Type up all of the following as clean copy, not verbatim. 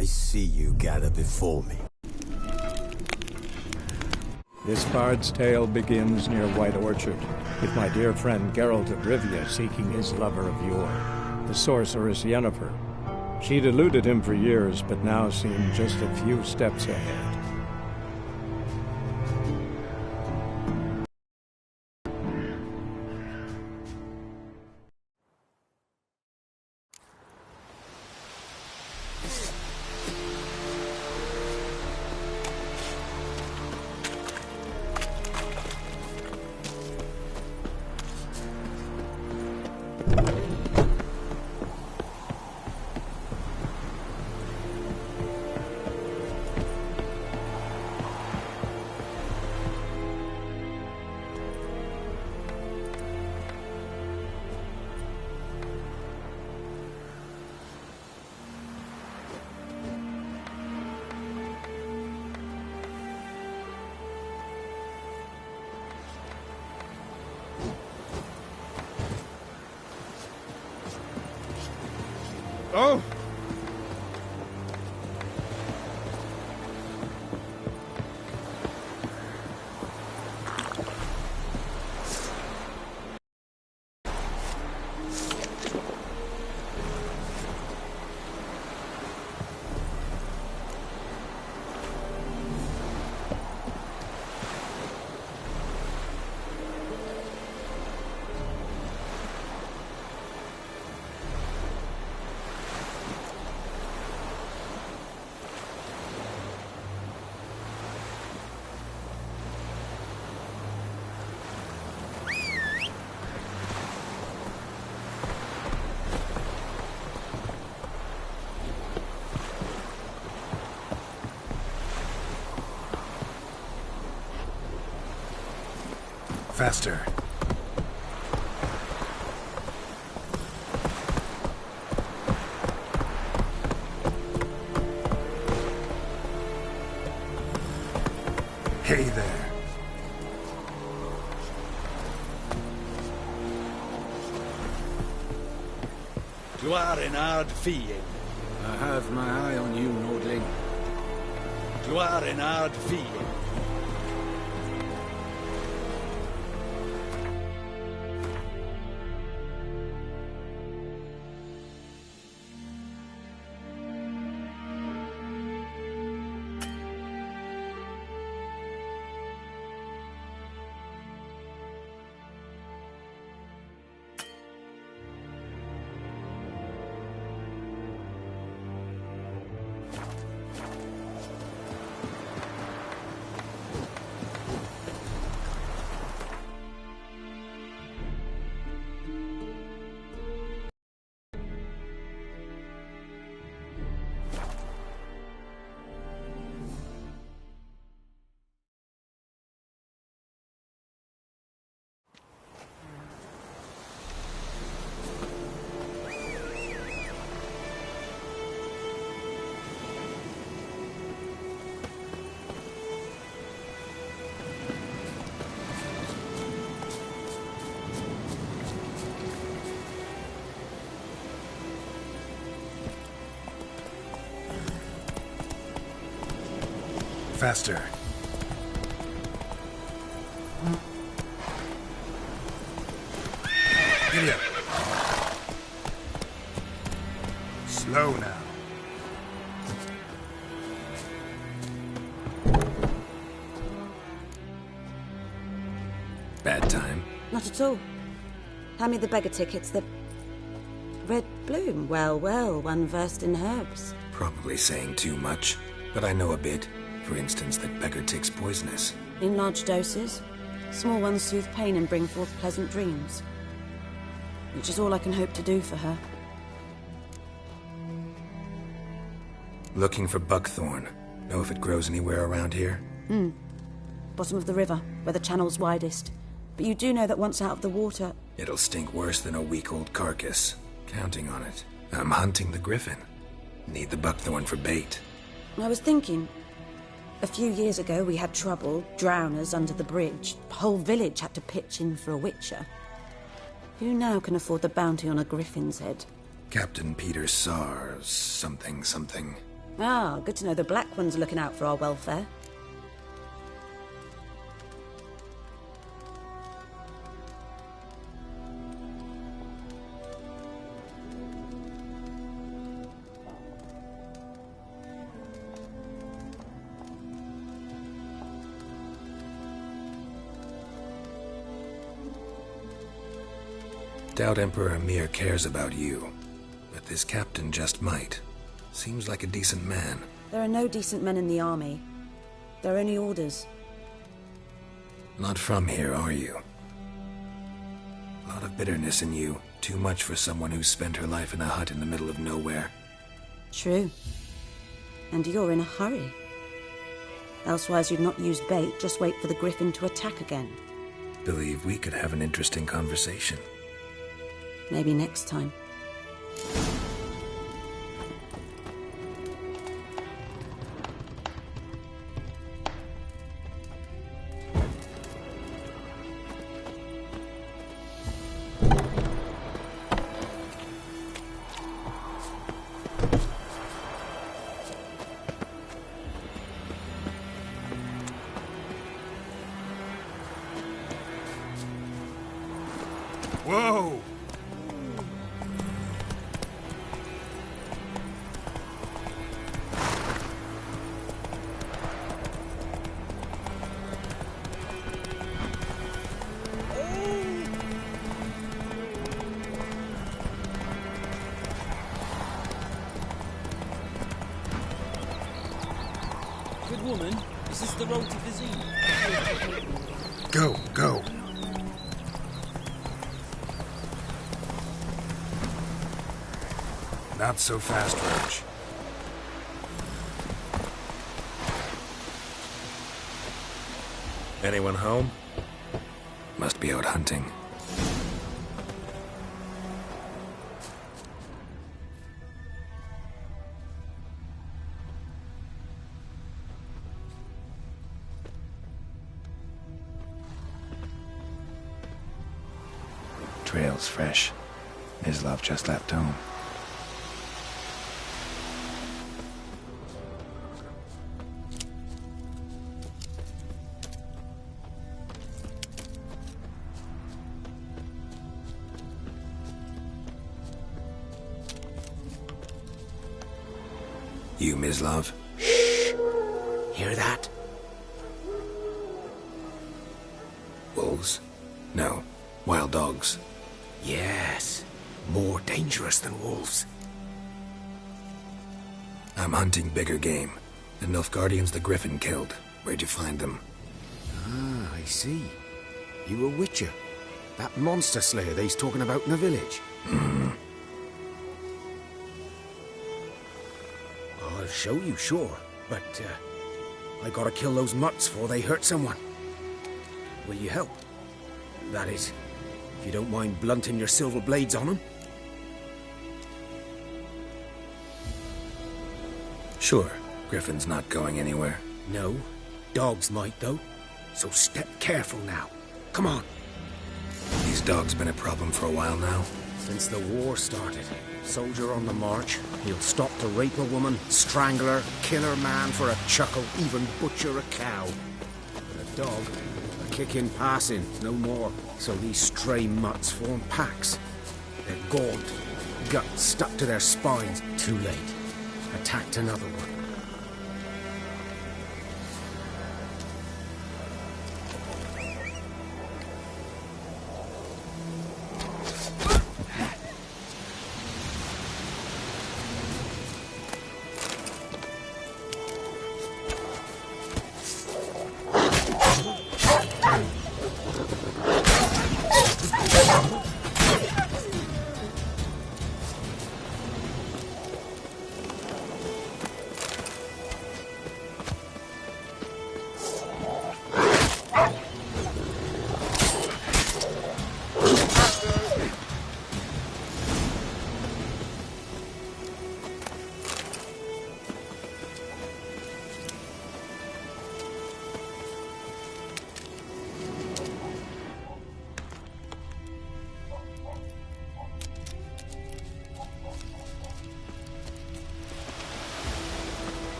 I see you gather before me. This bard's tale begins near White Orchard, with my dear friend Geralt of Rivia seeking his lover of yore, the sorceress Yennefer. She'd eluded him for years, but now seemed just a few steps ahead. Oh! Faster. Hey there. Gloire en ard fie. I have my eye on you, Nordling. Gloire en ard fie. Faster. Giddy up. Slow now. Bad time. Not at all. Hand me the beggar tickets, the red bloom. Well, well, one versed in herbs. Probably saying too much, but I know a bit. For instance, that beggar tick's poisonous. In large doses. Small ones soothe pain and bring forth pleasant dreams. Which is all I can hope to do for her. Looking for buckthorn. Know if it grows anywhere around here? Bottom of the river, where the channel's widest. But you do know that once out of the water... It'll stink worse than a week-old carcass. Counting on it. I'm hunting the griffin. Need the buckthorn for bait. I was thinking... A few years ago, we had trouble, drowners under the bridge. The whole village had to pitch in for a witcher. Who now can afford the bounty on a griffin's head? Captain Peter Sars, something. Ah, good to know the Black One's looking out for our welfare. Doubt Emperor Amir cares about you, but this captain just might. Seems like a decent man. There are no decent men in the army. They're only orders. Not from here, are you? A lot of bitterness in you. Too much for someone who's spent her life in a hut in the middle of nowhere. True. And you're in a hurry. Elsewise you'd not use bait, just wait for the griffin to attack again. Believe we could have an interesting conversation. Maybe next time. Whoa! Good woman, is this the road to Vizine? Go, go. Not so fast, Roach. Anyone home? Must be out hunting. Trail's fresh. Mislav just left home. You, Mislav? Hear that? Wolves? No. Wild dogs. Yes. More dangerous than wolves. I'm hunting bigger game. The Nilfgaardians the Griffin killed. Where'd you find them? Ah, I see. You a witcher. That monster slayer they's talking about in the village. I'll show you, sure. But, I gotta kill those mutts before they hurt someone. Will you help? That is, if you don't mind blunting your silver blades on them. Sure. Griffin's not going anywhere. No. Dogs might, though. So step careful now. Come on. These dogs been a problem for a while now? Since the war started. Soldier on the march. He'll stop to rape a woman, strangle her, kill her man for a chuckle, even butcher a cow. But a dog, a kick in passing, no more. So these stray mutts form packs. They're gaunt, guts stuck to their spines. Too late. Attacked another one.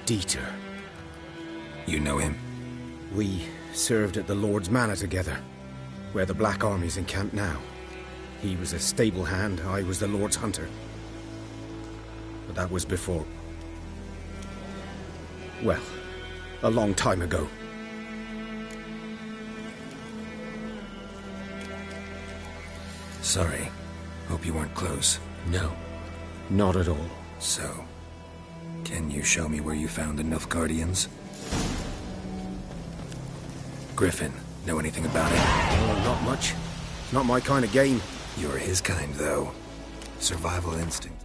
Dieter. You know him? We served at the Lord's Manor together, where the Black Army's encamped now. He was a stable hand, I was the Lord's hunter. But that was before... well, a long time ago. Sorry. Hope you weren't close. No, not at all. So, can you show me where you found the Nilfgaardians? Griffin, know anything about it? Oh, not much. Not my kind of game. You're his kind, though. Survival instinct.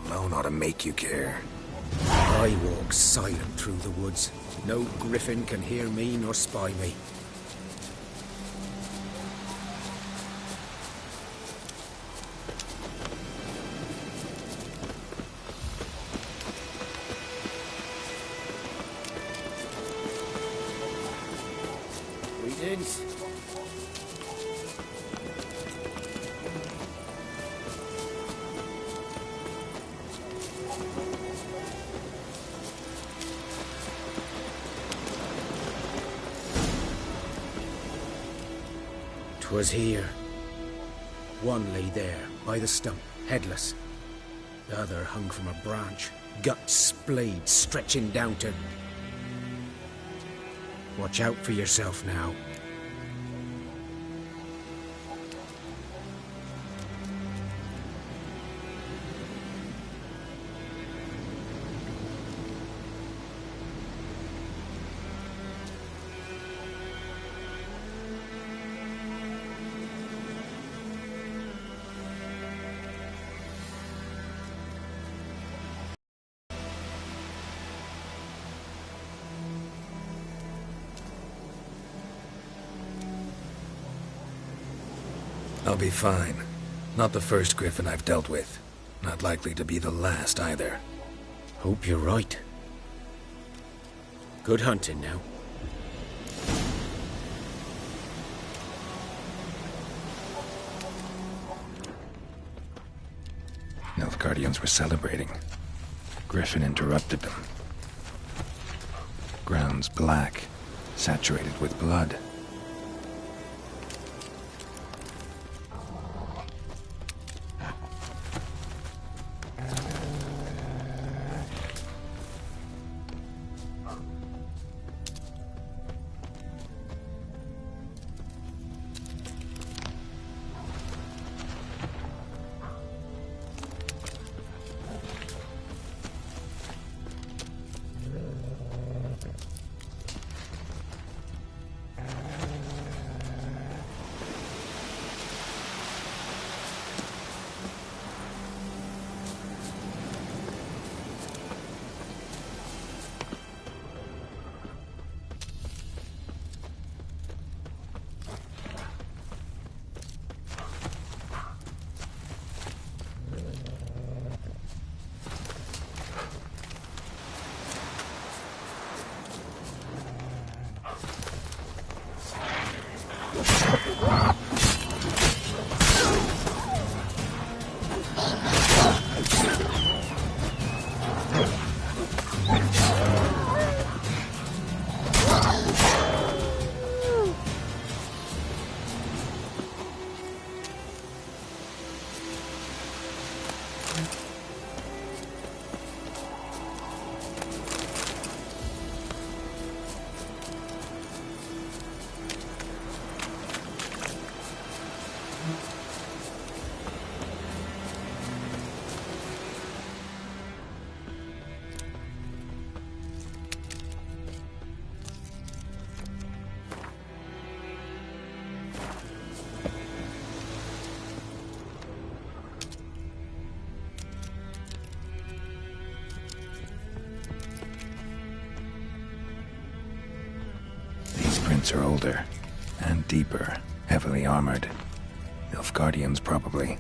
Alone ought to make you care. I walk silent through the woods. No griffin can hear me nor spy me. Greetings. 'Twas here. One lay there, by the stump, headless. The other hung from a branch, guts splayed, stretching down to... Watch out for yourself now. I'll be fine. Not the first griffin I've dealt with. Not likely to be the last either. Hope you're right. Good hunting now. Nilfgaardians were celebrating. Griffin interrupted them. Ground's black, saturated with blood. Footprints are older and deeper, heavily armored. Nilfgaardians, probably.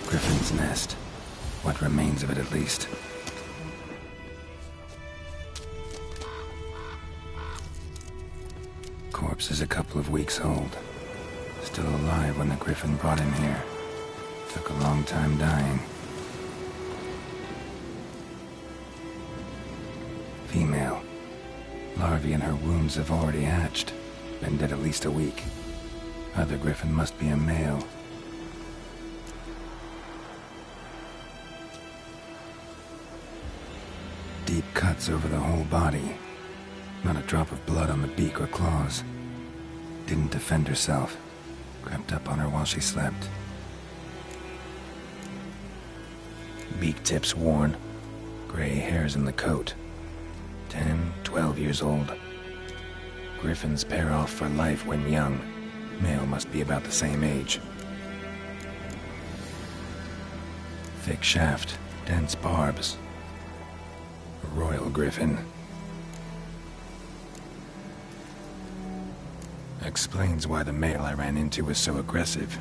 Griffin's nest. What remains of it, at least. Corpse is a couple of weeks old. Still alive when the Griffin brought him here. Took a long time dying. Female. Larvae in her wounds have already hatched. Been dead at least a week. Other Griffin must be a male. Deep cuts over the whole body. Not a drop of blood on the beak or claws. Didn't defend herself. Crept up on her while she slept. Beak tips worn. Gray hairs in the coat. 10, 12 years old. Griffins pair off for life when young. Male must be about the same age. Thick shaft, dense barbs. A royal griffin. Explains why the male I ran into was so aggressive.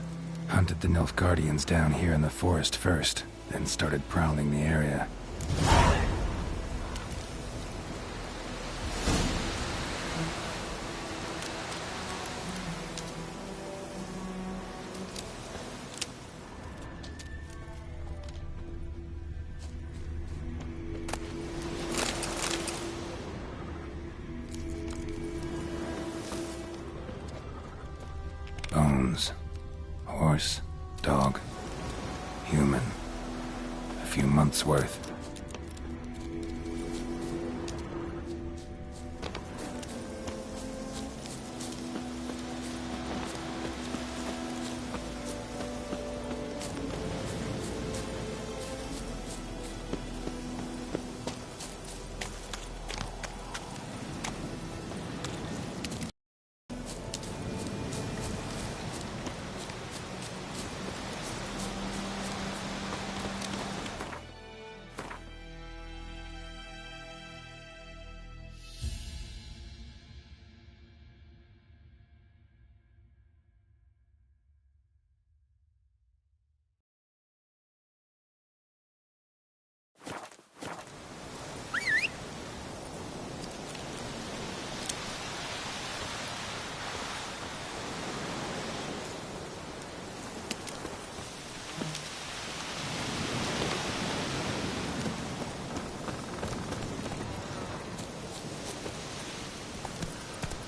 Hunted the Nilfgaardians down here in the forest first, then started prowling the area. Bones. Horse, dog, human. A few months' worth.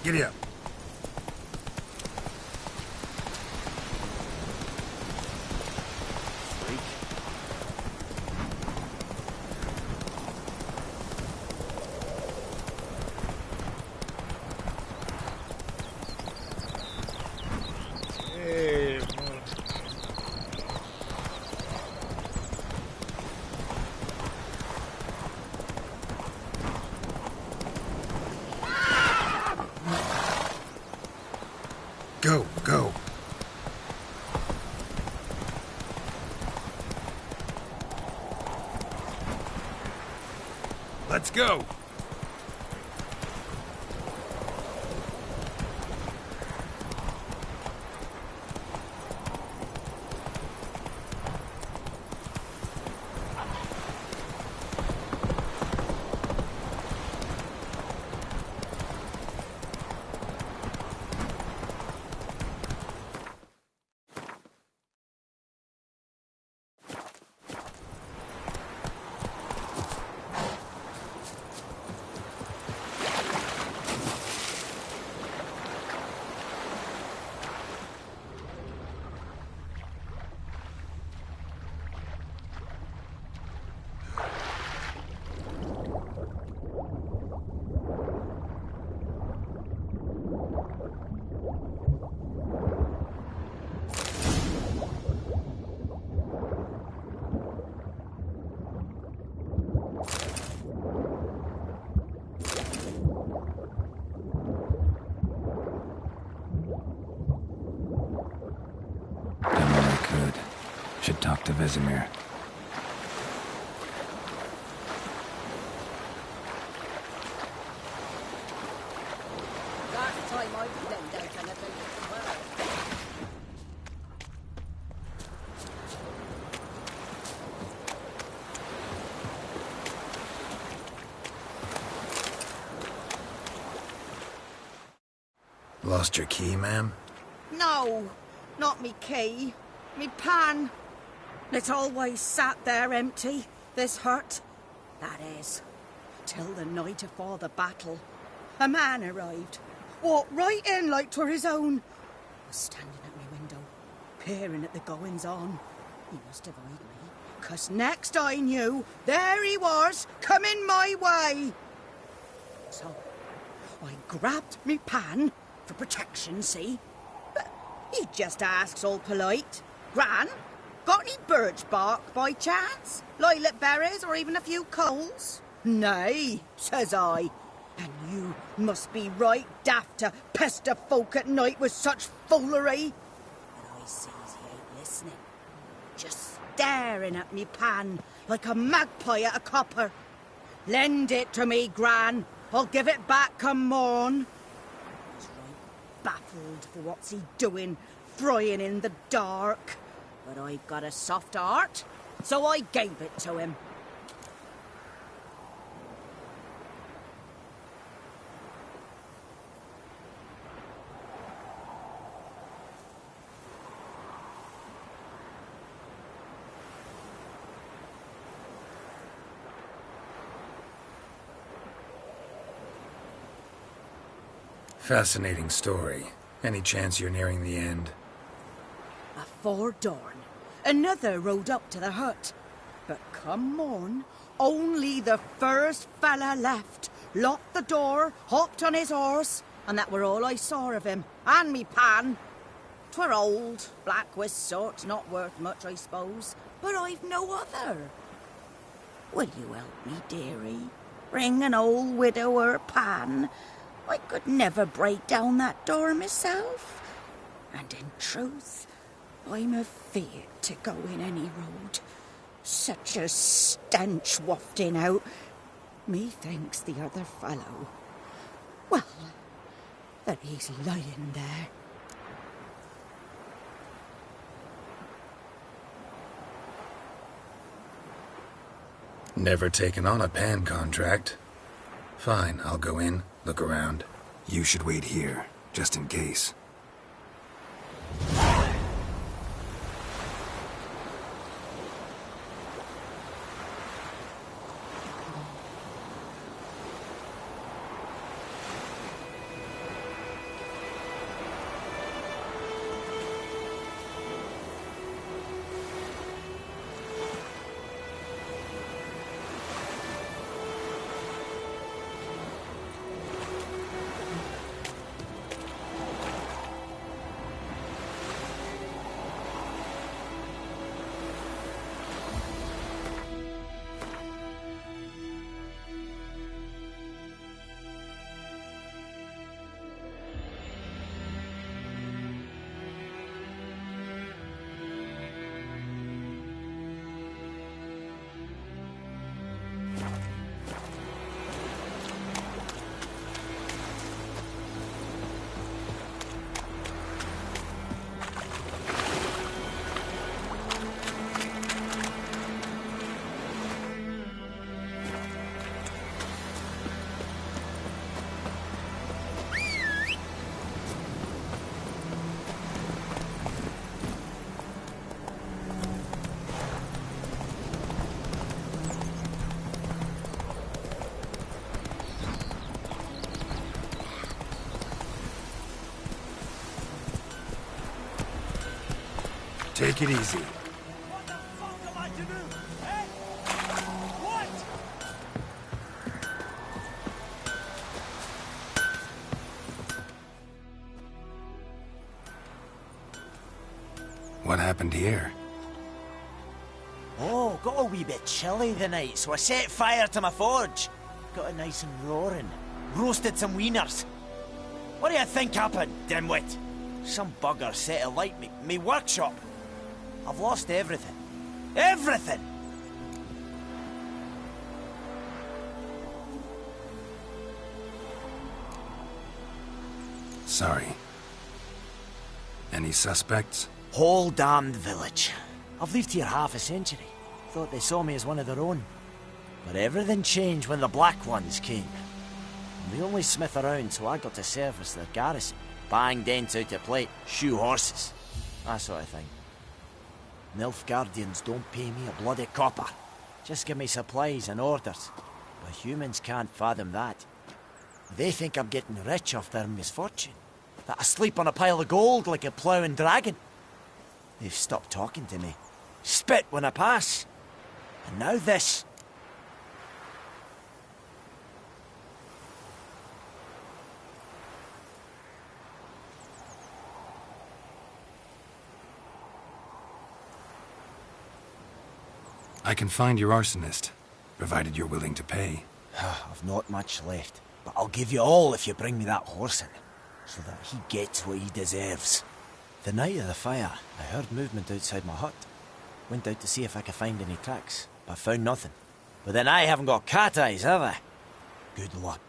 Giddy up. Go, go. Let's go. to Vesemir. Last time I lent out anything. Well, Lost your key, ma'am? no, not me key. Me pan. It always sat there empty, this hut. That is, till the night afore the battle. A man arrived, walked right in like 'twere his own. Was standing at me window, peering at the goings-on. He must have eyed me, 'cause next I knew, there he was, coming my way. So, I grabbed me pan, for protection, see? But he just asks all polite, Gran, got any birch bark by chance? Lilac berries or even a few coals? Nay, says I. And you must be right daft to pester folk at night with such foolery. But I sees he ain't listening. Just staring at me pan like a magpie at a copper. Lend it to me, Gran. I'll give it back come morn. I was right baffled for what's he doing, frying in the dark. But I've got a soft heart, so I gave it to him. Fascinating story. Any chance you're nearing the end? Afore dawn, another rode up to the hut. But come morn, only the first fella left, locked the door, hopped on his horse, and that were all I saw of him, and me pan. 'Twere old, black with soot, not worth much, I suppose, but I've no other. Will you help me, dearie? Bring an old widower pan. I could never break down that door myself. And in truth, I'm afeard to go in any road. Such a stench wafting out. Methinks the other fellow, well, that he's lying there. Never taken on a pan contract. Fine, I'll go in, look around. You should wait here, just in case. Take it easy. What the fuck am I to do? Eh? What? What happened here? Oh, got a wee bit chilly the night, so I set fire to my forge. Got it nice and roaring. Roasted some wieners. What do you think happened, dimwit? Some bugger set alight me workshop. I've lost everything. Everything! Sorry. Any suspects? Whole damned village. I've lived here half a century. Thought they saw me as one of their own. But everything changed when the Black Ones came. I'm the only smith around, so I got to service their garrison. Bang dents out of plate, shoe horses. That sort of thing. Nilfgaardians don't pay me a bloody copper. Just give me supplies and orders. But humans can't fathom that. They think I'm getting rich off their misfortune. That I sleep on a pile of gold like a ploughing dragon. They've stopped talking to me. Spit when I pass. And now this. I can find your arsonist, provided you're willing to pay. I've not much left, but I'll give you all if you bring me that horse in, so that he gets what he deserves. The night of the fire, I heard movement outside my hut. Went out to see if I could find any tracks, but found nothing. But then I haven't got cat eyes, have I? Good luck.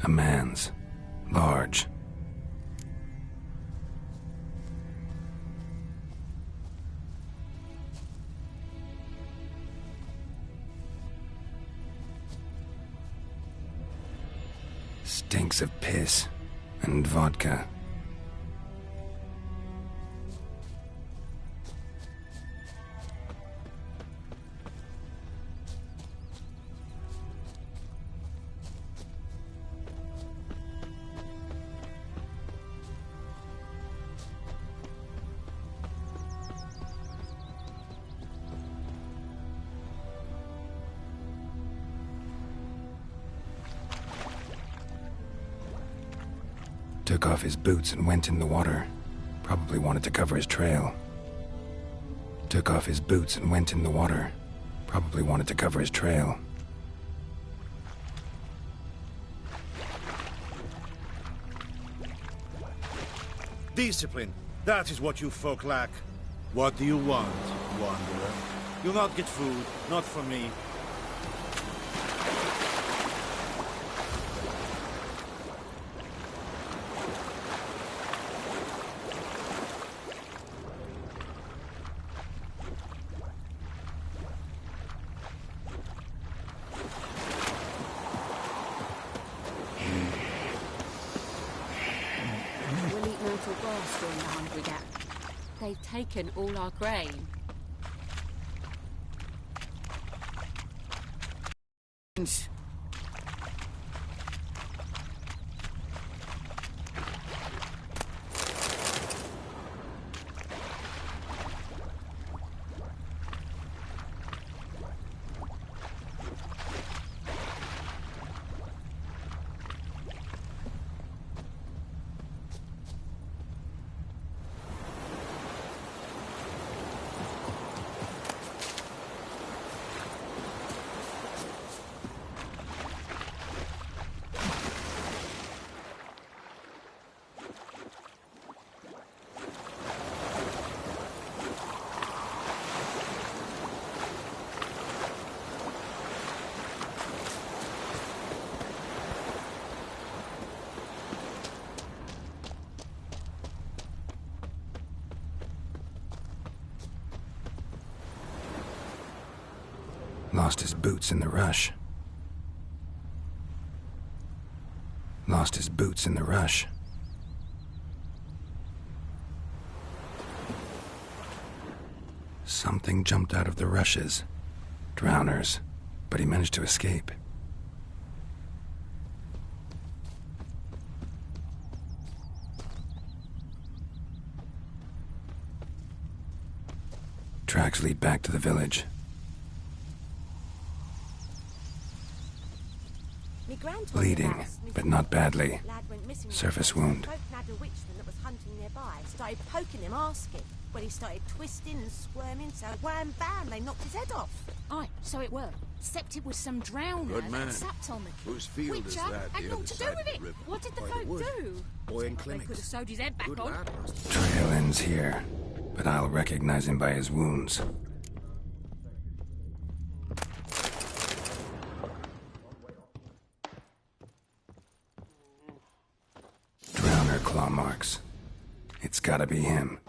A man's. Large. Stinks of piss and vodka. Took off his boots and went in the water. Probably wanted to cover his trail. Took off his boots and went in the water. Probably wanted to cover his trail. Discipline. That is what you folk lack. What do you want, wanderer? You'll not get food, not from me. They've taken all our grain. Lost his boots in the rush. Lost his boots in the rush. Something jumped out of the rushes. Drowners. But he managed to escape. Tracks lead back to the village. Bleeding, but not badly. Surface wound. Started poking him, asking. When he started twisting and squirming, so wham bam, they knocked his head off. Aye, so it were. Except it was some drowner Good man. that sapped on the kid. Whose field is that? Had naught to do with it. What did the folk do? Boy in They clinics. could have sewed his head back on. Trail ends here, but I'll recognize him by his wounds. Drowner claw marks. It's gotta be him.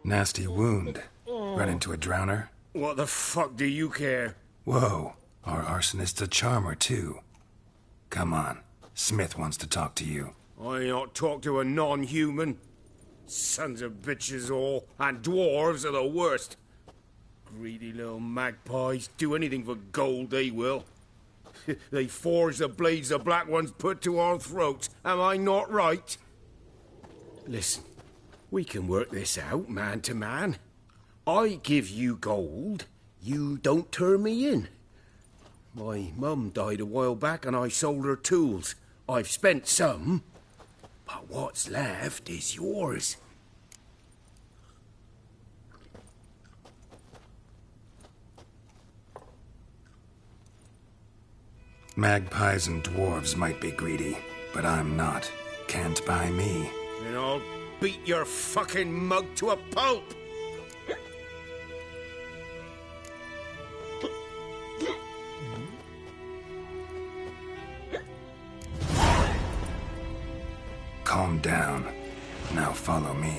Nasty wound. Run into a drowner? What the fuck do you care? Whoa, our arsonist's a charmer too. Come on, Smith wants to talk to you. I not talk to a non-human. Sons of bitches all, and dwarves are the worst. Greedy little magpies, do anything for gold, they will. They forge the blades the black ones put to our throats. Am I not right? Listen, we can work this out, man to man. I give you gold, you don't turn me in. My mum died a while back and I sold her tools. I've spent some, but what's left is yours. Magpies and dwarves might be greedy, but I'm not. Can't buy me. And I'll beat your fucking mug to a pulp! Calm down. Now follow me.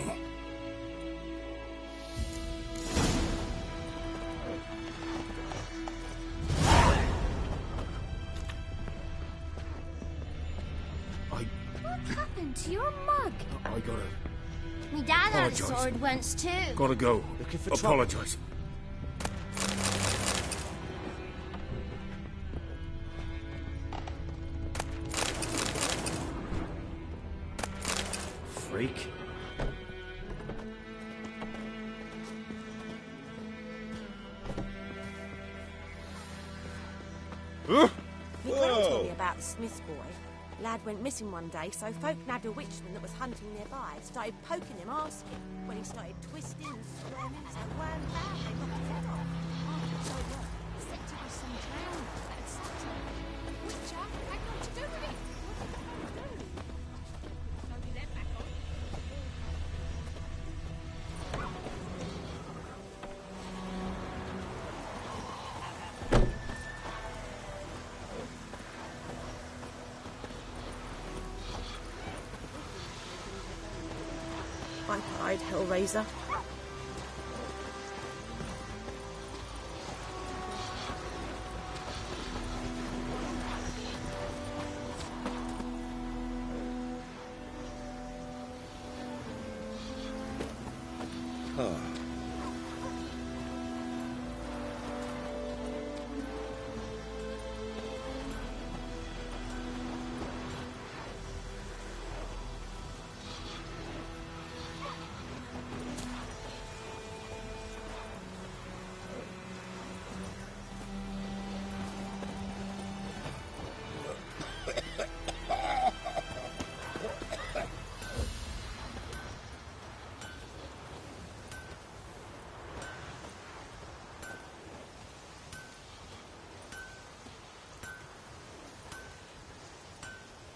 What happened to your mug? I gotta... Me dad had a Apologise. sword once too. gotta go. Looking for Apologise. Freak. My gran told me about the Smith boy. Lad went missing one day, so folk nabbed a witchman that was hunting nearby. Started poking him, asking. When he started twisting and squirming, so wham bam, they knocked his head off. So it were. Except it was some drowner that had sapped on the kid. Which had naught to do with it. What did the folk do? Sewed his head back on. White-eyed Hellraiser.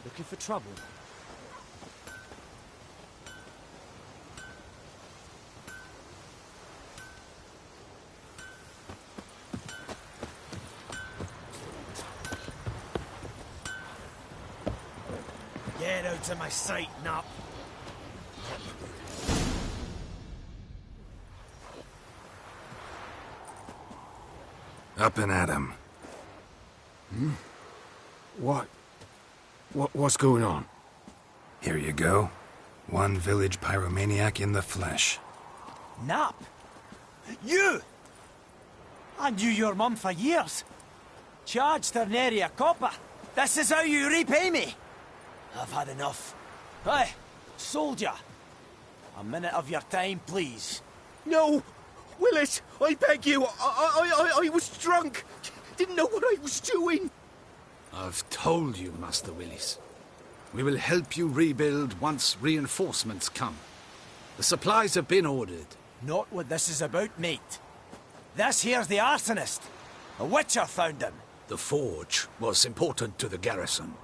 Looking for trouble? Get out of my sight, Nup. Up and at 'em. What's going on? Here you go. One village pyromaniac in the flesh. Nap? You! I knew your mum for years. Charged her nary a copper. This is how you repay me. I've had enough. Hey, soldier. A minute of your time, please. No! Willis, I beg you. I was drunk. Didn't know what I was doing. I've told you, Master Willis. We will help you rebuild once reinforcements come. The supplies have been ordered. Not what this is about, mate. This here's the arsonist. A witcher found him. The forge was important to the garrison.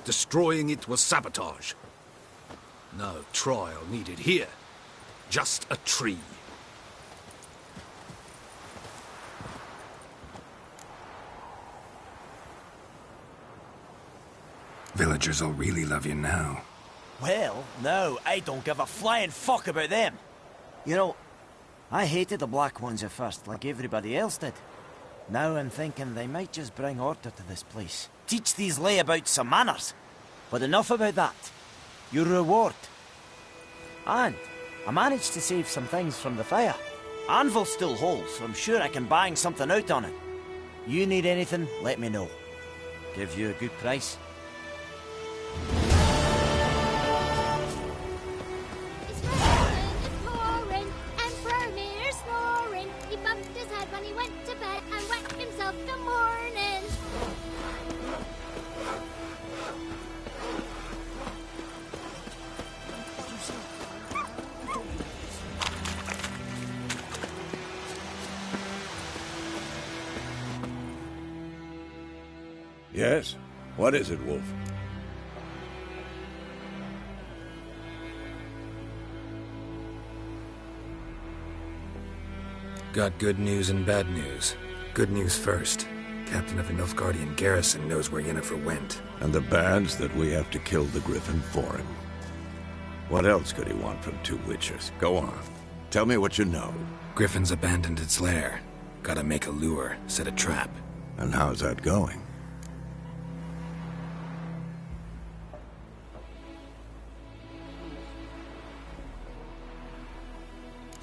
Destroying it was sabotage. No trial needed here. Just a tree. Villagers will really love you now. Well, no, I don't give a flying fuck about them. You know, I hated the Black Ones at first, like everybody else did. Now I'm thinking they might just bring order to this place. Teach these layabouts some manners. But enough about that. Your reward. And I managed to save some things from the fire. Anvil still holds, so I'm sure I can bang something out on it. You need anything, let me know. Give you a good price. It's pouring, Emperor Mayor snoring. He bumped his head when he went to bed and wet himself the morning. Yes? What is it, Wolf? Got good news and bad news. Good news first. Captain of the Nilfgaardian garrison knows where Yennefer went. And the bad's that we have to kill the Griffin for him. What else could he want from two witchers? Go on. Tell me what you know. Griffin's abandoned its lair. Gotta make a lure, set a trap. And how's that going?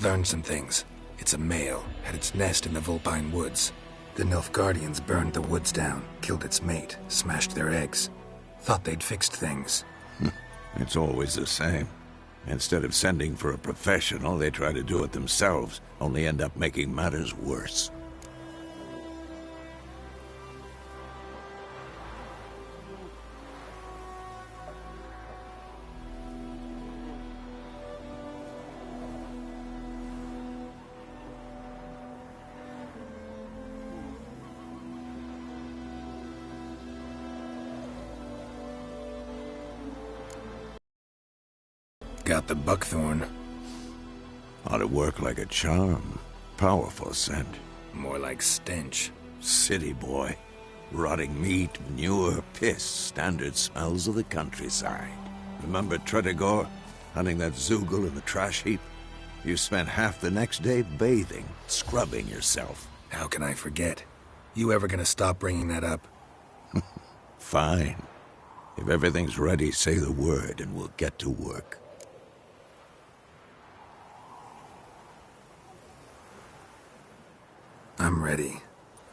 Learned some things. It's a male, had its nest in the Vulpine Woods. The Nilfgaardians burned the woods down, killed its mate, smashed their eggs. Thought they'd fixed things. It's always the same. Instead of sending for a professional, they try to do it themselves, only end up making matters worse. Got the buckthorn. Ought to work like a charm. Powerful scent. More like stench. City boy. Rotting meat, manure, piss. Standard smells of the countryside. Remember Tretogor? Hunting that Zoogle in the trash heap? You spent half the next day bathing, scrubbing yourself. How can I forget? You ever gonna stop bringing that up? Fine. If everything's ready, say the word and we'll get to work. I'm ready.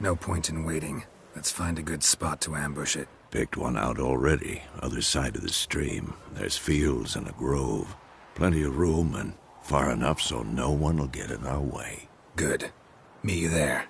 No point in waiting. Let's find a good spot to ambush it. Picked one out already. Other side of the stream. There's fields and a grove. Plenty of room and far enough so no one will get in our way. Good. Meet you there.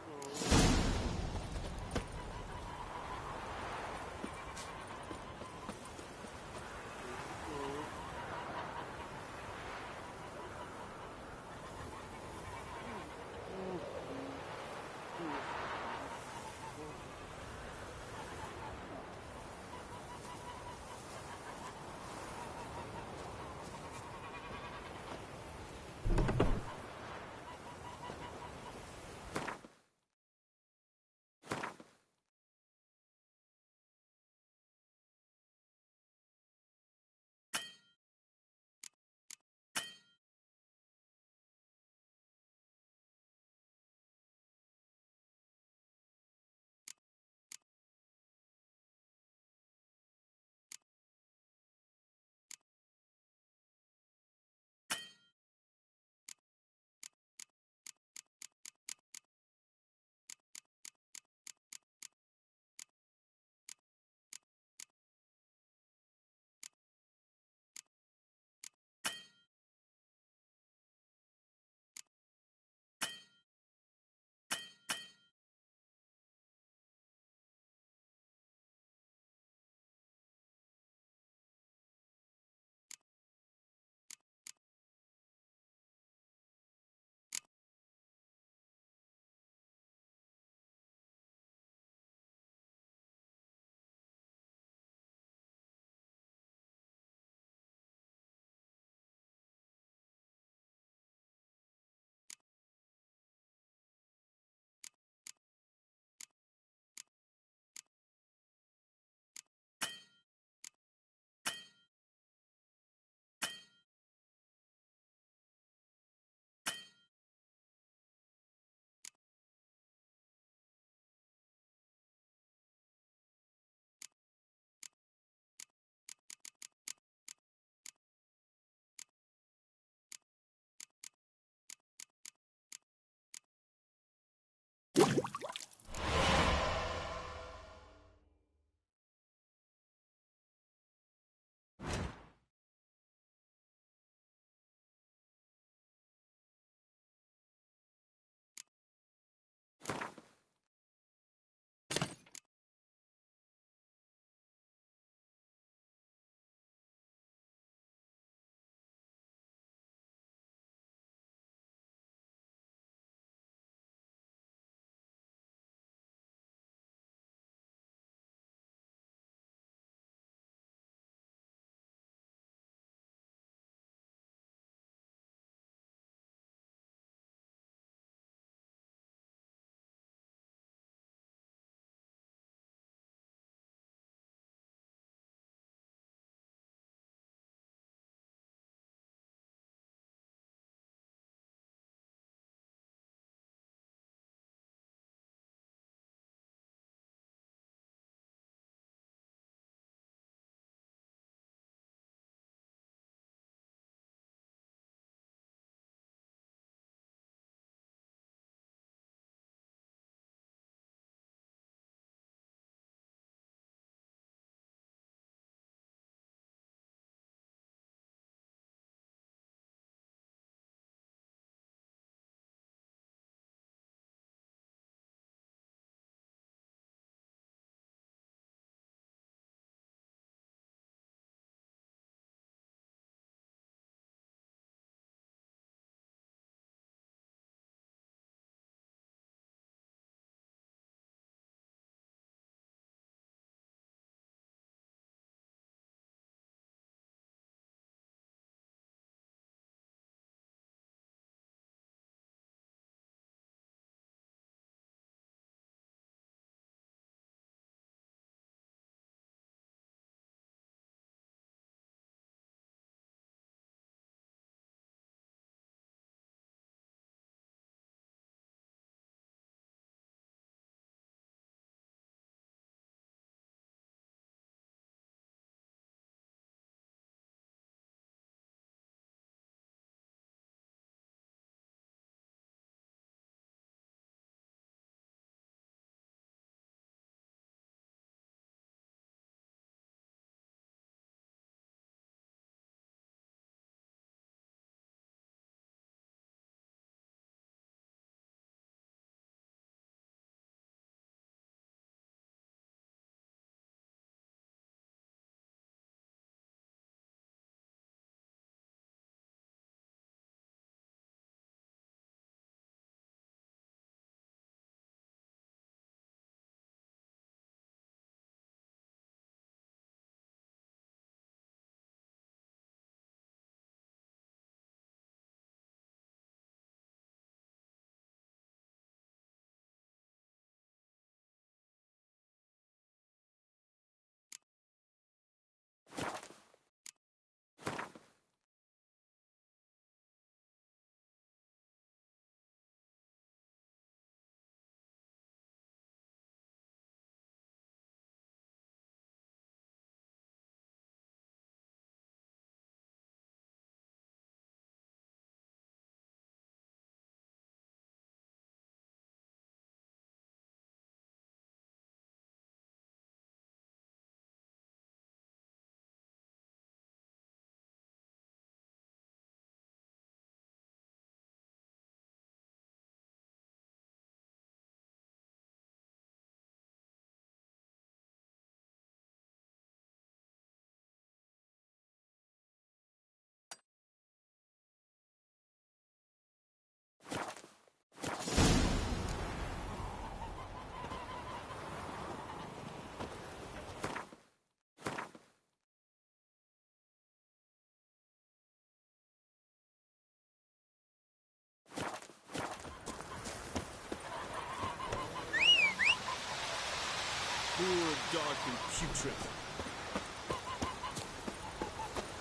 course you trip.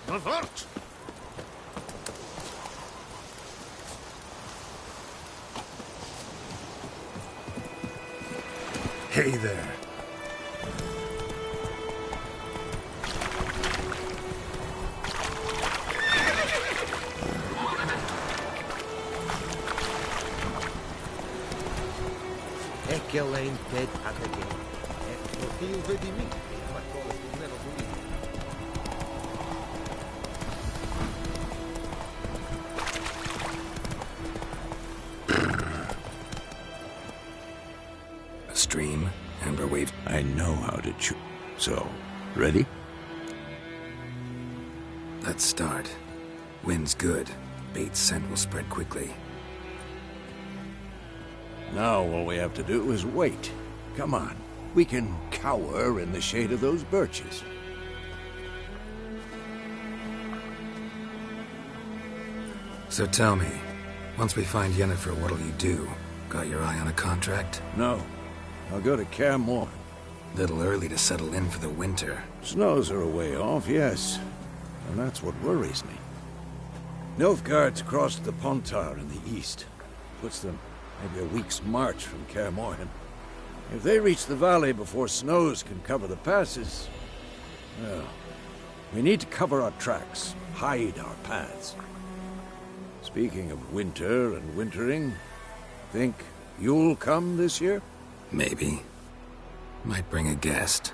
Avert! Hey there. Elaine dead at the gate. Io vedi me, ma cosa che meno A stream, amber wave. I know how to chew. So, ready? Let's start. Wind's good. Bait's scent will spread quickly. Now all we have to do is wait. Come on. We can cower in the shade of those birches. So tell me, once we find Yennefer, what'll you do? Got your eye on a contract? No. I'll go to Kaer Morhen. Little early to settle in for the winter. Snows are a way off, yes. And that's what worries me. Nilfgaard's crossed the Pontar in the east. Puts them maybe a week's march from Kaer Morhen. If they reach the valley before snows can cover the passes, well, we need to cover our tracks, hide our paths. Speaking of winter and wintering, think you'll come this year? Maybe. Might bring a guest.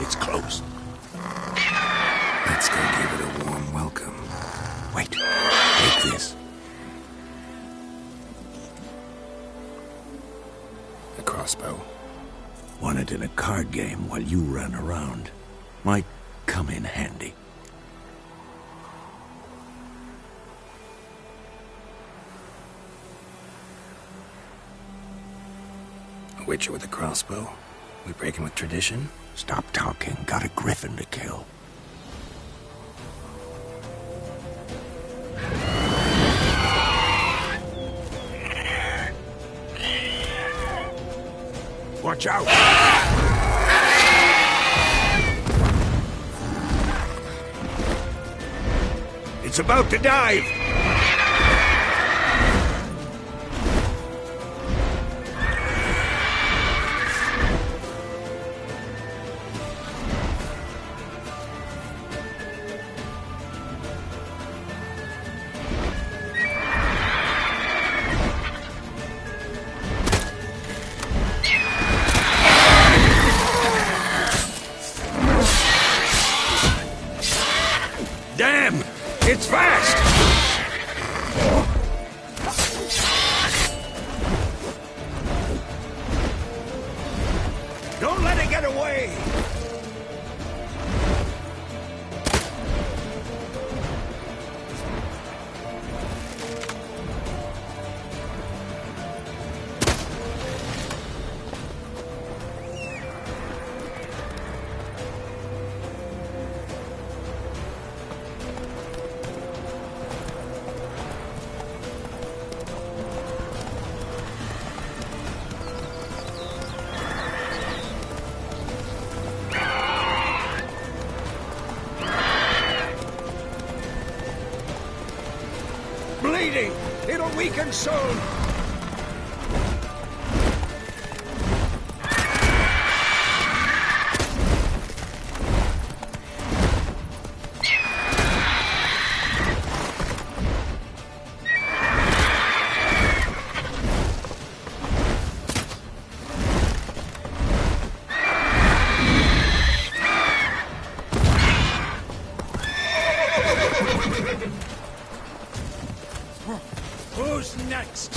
It's close. Let's go give it a warm welcome. Wait. Take this. A crossbow. Won it in a card game while you ran around. Might come in handy. A witcher with a crossbow? We breaking with tradition? Stop talking. Got a griffin to kill. Watch out! It's about to dive! Damn! It's fast! Don't let it get away! Bleeding! It'll weaken soon! Who's next?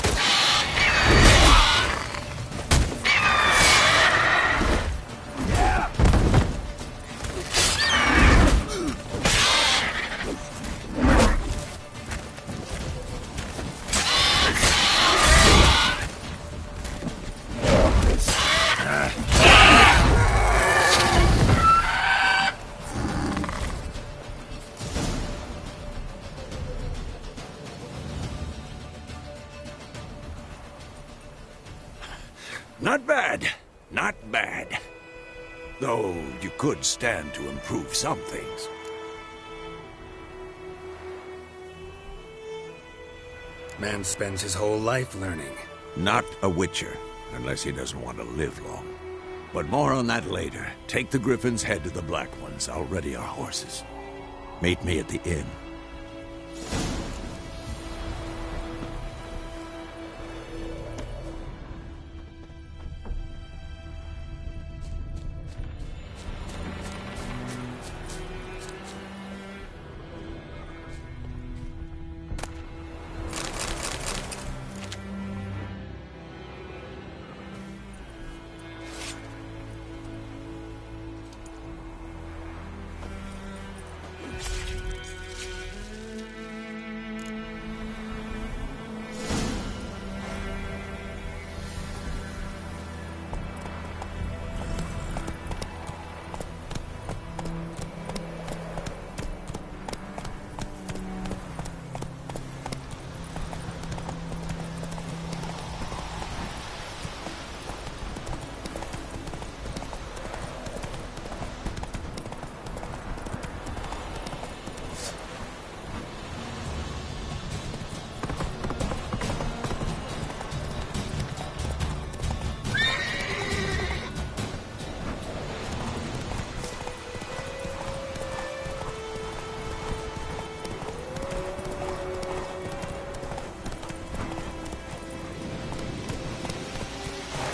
Not bad. Not bad. Though you could stand to improve some things. Man spends his whole life learning. Not a witcher, unless he doesn't want to live long. But more on that later. Take the Griffin's head to the Black Ones. I'll ready our horses. Meet me at the inn.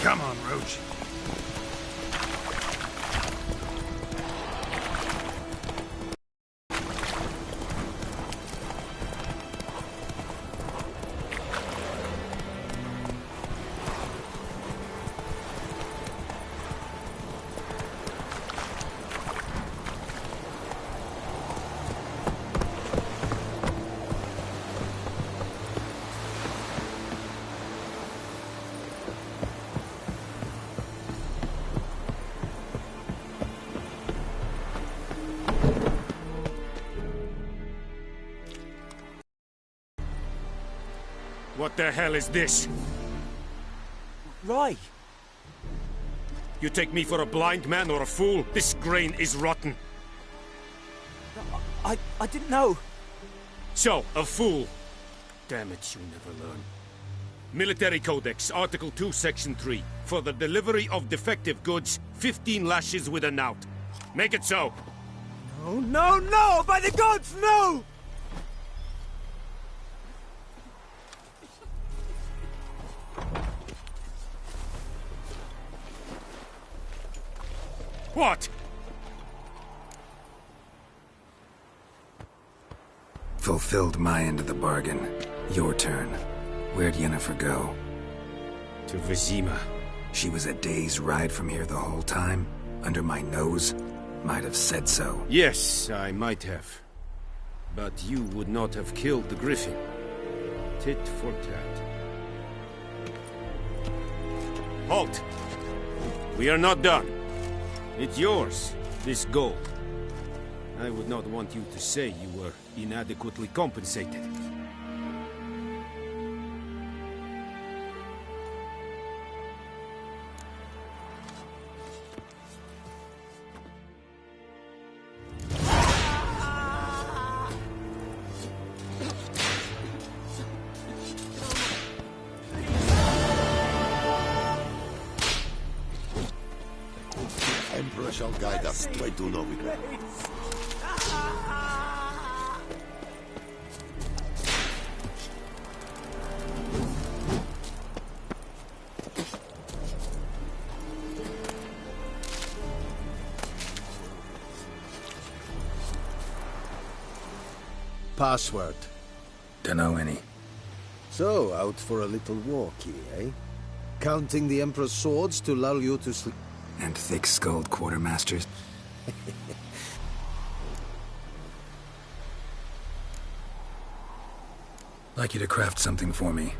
Come on, Roach. What the hell is this? Roy! You take me for a blind man or a fool? This grain is rotten. I didn't know. So, a fool. Damn it, you never learn. Military Codex, Article 2, Section 3. For the delivery of defective goods, 15 lashes with a knout. Make it so. No, no, no! By the gods, no! What? Fulfilled my end of the bargain. Your turn. Where'd Yennefer go? To Vizima. She was a day's ride from here the whole time? Under my nose? Might have said so. Yes, I might have. But you would not have killed the Griffin. Tit for tat. Halt! We are not done. It's yours, this gold. I would not want you to say you were inadequately compensated. Emperor shall guide us to Dunovik. Password. Dunno any. So, out for a little walkie, eh? Counting the Emperor's swords to lull you to sleep. And thick-skulled quartermasters. Like you to craft something for me.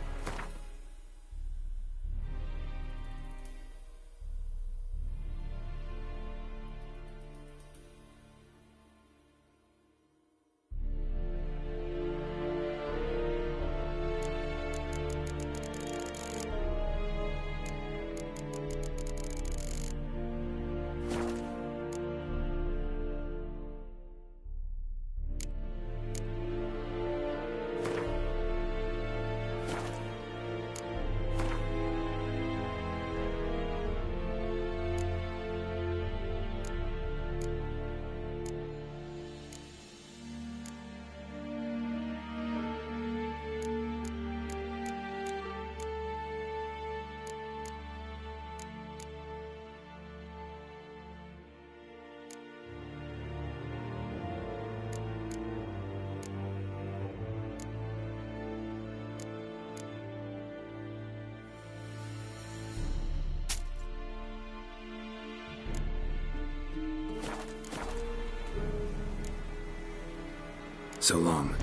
so long.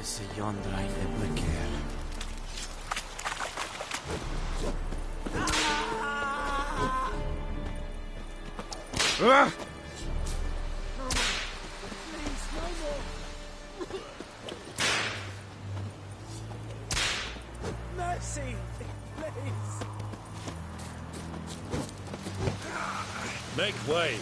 Is a yonder ein de blikker. Ah! Mercy, please. Make way.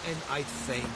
And I'd faint.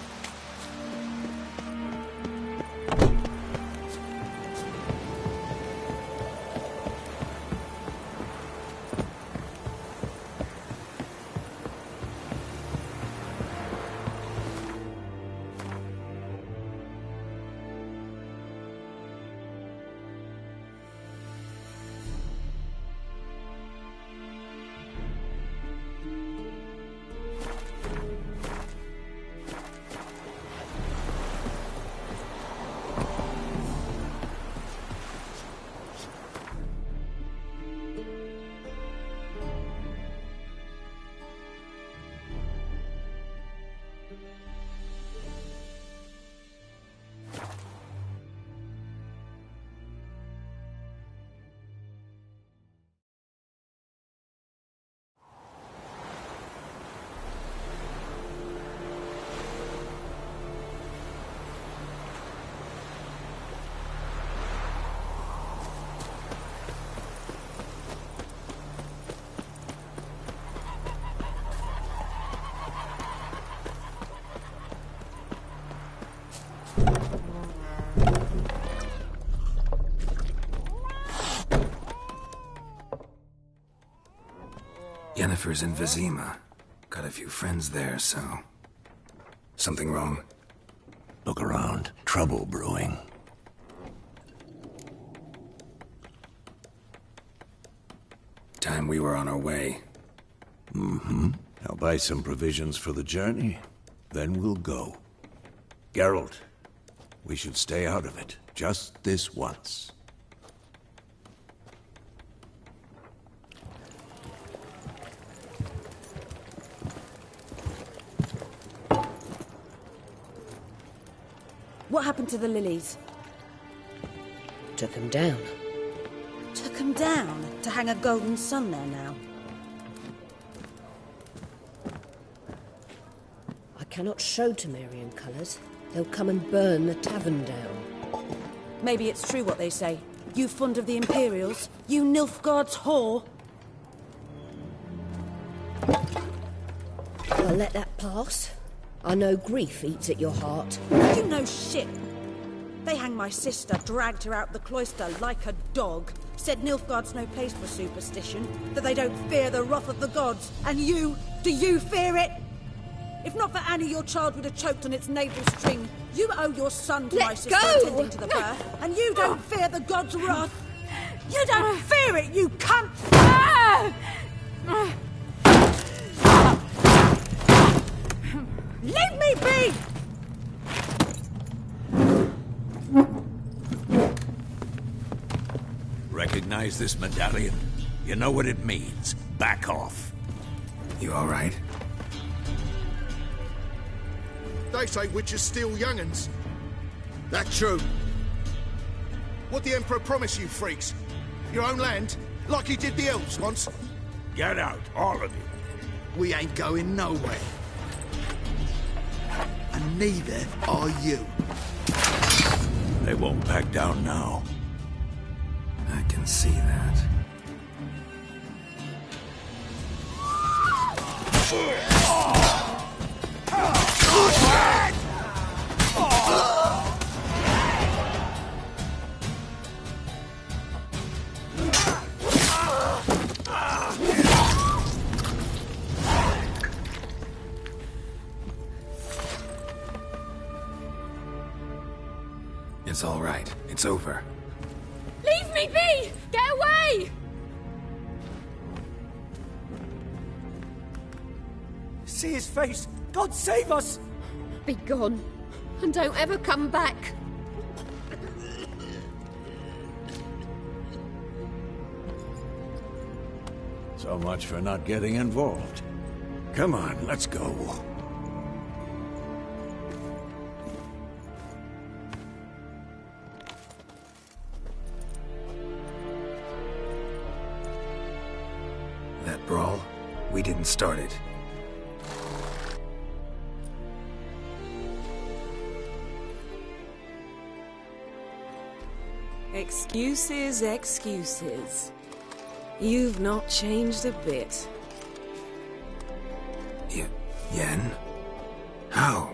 Yennefer's in Vizima. Got a few friends there, so... Something wrong? Look around. Trouble brewing. Time we were on our way. Mm-hmm. I'll buy some provisions for the journey. Then we'll go. Geralt, we should stay out of it. Just this once. What happened to the lilies? Took them down. Took them down? To hang a golden sun there now? I cannot show Temerian colours. They'll come and burn the tavern down. Maybe it's true what they say. You fond of the Imperials? You Nilfgaard's whore? I'll let that pass. I know grief eats at your heart. You know shit. They hanged my sister, dragged her out the cloister like a dog. Said Nilfgaard's no place for superstition, that they don't fear the wrath of the gods. And you, do you fear it? If not for Annie, your child would have choked on its navel string. You owe your son to my sister attending to the birth, and you don't fear the gods' wrath. You don't fear it, you cunt! Leave me be! Recognize this medallion? You know what it means. Back off. You all right? They say witches steal young'uns. That true? What the Emperor promised you freaks? Your own land? Like he did the elves once? Get out, all of you. We ain't going nowhere. And and neither are you. They won't back down now. I can see that. It's all right. It's over. Leave me be! Get away! See his face! God save us! Be gone, and don't ever come back. So much for not getting involved. Come on, let's go. That brawl, we didn't start it. Excuses, excuses. You've not changed a bit. Yen? How?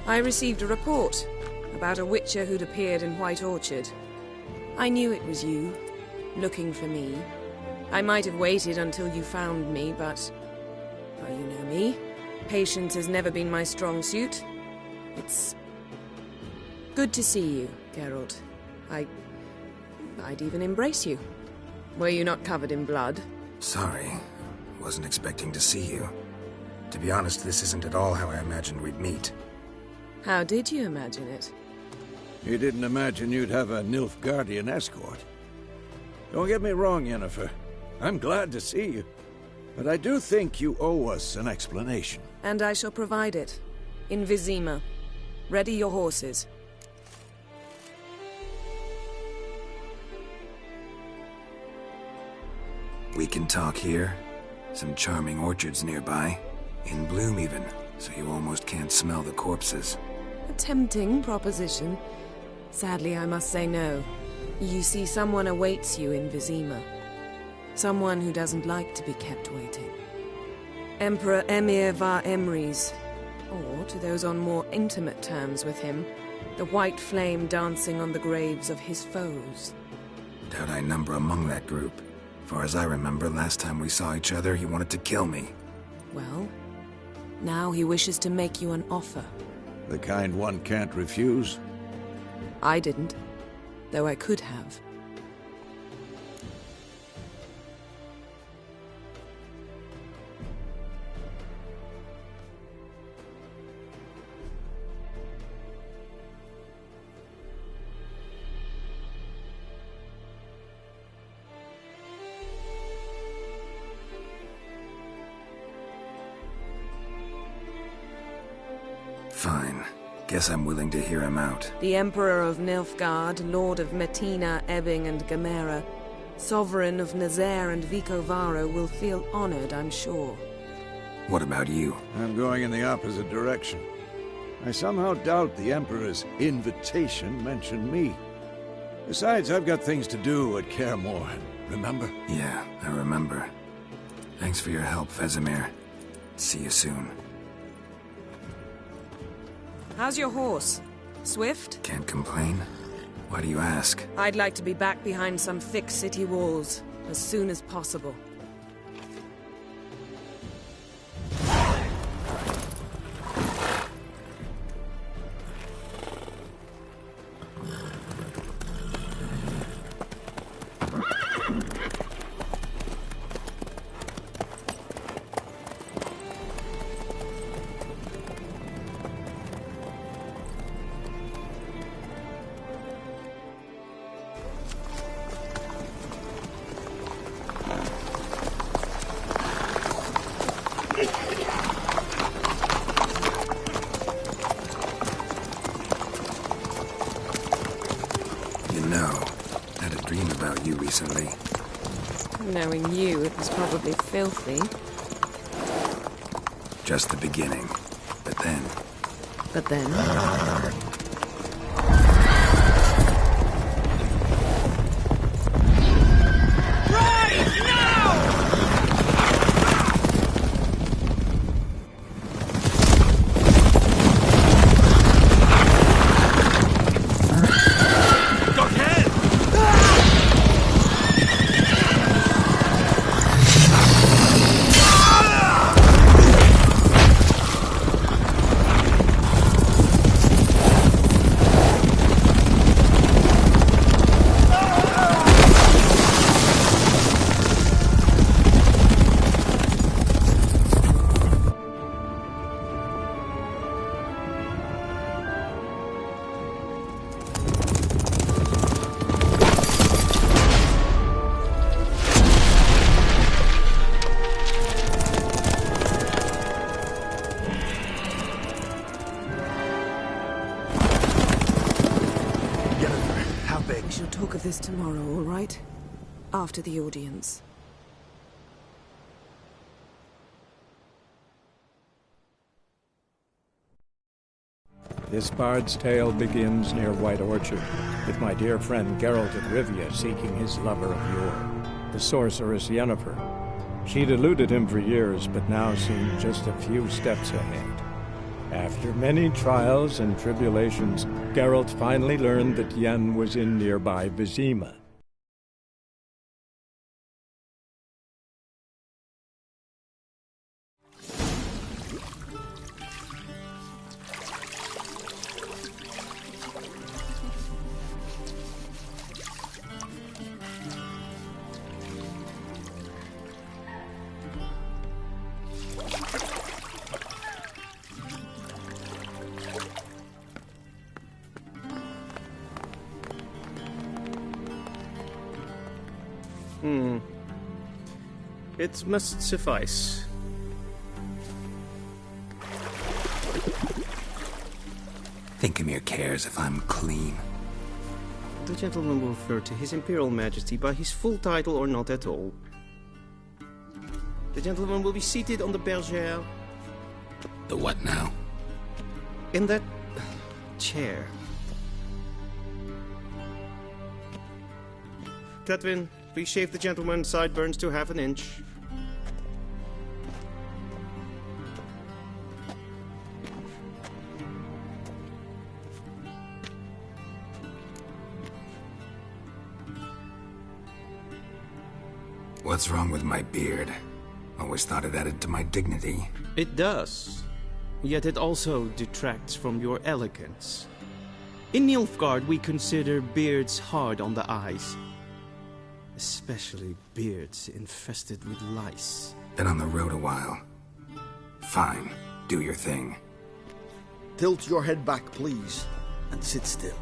I received a report about a witcher who'd appeared in White Orchard. I knew it was you, looking for me. I might have waited until you found me, but... well, you know me. Patience has never been my strong suit. It's... good to see you, Geralt. I'd even embrace you. Were you not covered in blood? Sorry. Wasn't expecting to see you. To be honest, this isn't at all how I imagined we'd meet. How did you imagine it? You didn't imagine you'd have a Nilfgaardian escort. Don't get me wrong, Yennefer. I'm glad to see you. But I do think you owe us an explanation. And I shall provide it. In Vizima. Ready your horses. We can talk here. Some charming orchards nearby. In bloom even, so you almost can't smell the corpses. A tempting proposition. Sadly, I must say no. You see, someone awaits you in Vizima. Someone who doesn't like to be kept waiting. Emperor Emir var Emrys. Or, to those on more intimate terms with him, the white flame dancing on the graves of his foes. Doubt I number among that group. Far as I remember, last time we saw each other, he wanted to kill me. Well, now he wishes to make you an offer. The kind one can't refuse? I didn't, though I could have. Fine. Guess I'm willing to hear him out. The Emperor of Nilfgaard, Lord of Metina, Ebbing and Gamera, Sovereign of Nazaire and Vicovaro will feel honored, I'm sure. What about you? I'm going in the opposite direction. I somehow doubt the Emperor's invitation mentioned me. Besides, I've got things to do at Kaer Morhen, remember? Yeah, I remember. Thanks for your help, Vesemir. See you soon. How's your horse? Swift? Can't complain. Why do you ask? I'd like to be back behind some thick city walls, as soon as possible. Recently. Knowing you, it was probably filthy. Just the beginning. But then, But then... We shall talk of this tomorrow, all right? After the audience. This bard's tale begins near White Orchard, with my dear friend Geralt of Rivia seeking his lover of yore, the sorceress Yennefer. She'd eluded him for years, but now seemed just a few steps ahead. After many trials and tribulations, Geralt finally learned that Yen was in nearby Vizima. It must suffice. Thinkamere cares if I'm clean. The gentleman will refer to His Imperial Majesty by his full title or not at all. The gentleman will be seated on the bergère. The what now? In that chair. Cletwin, please shave the gentleman's sideburns to half an inch. What's wrong with my beard? Always thought it added to my dignity. It does. Yet it also detracts from your elegance. In Nilfgaard, we consider beards hard on the eyes. Especially beards infested with lice. Been on the road a while. Fine. Do your thing. Tilt your head back, please, and sit still.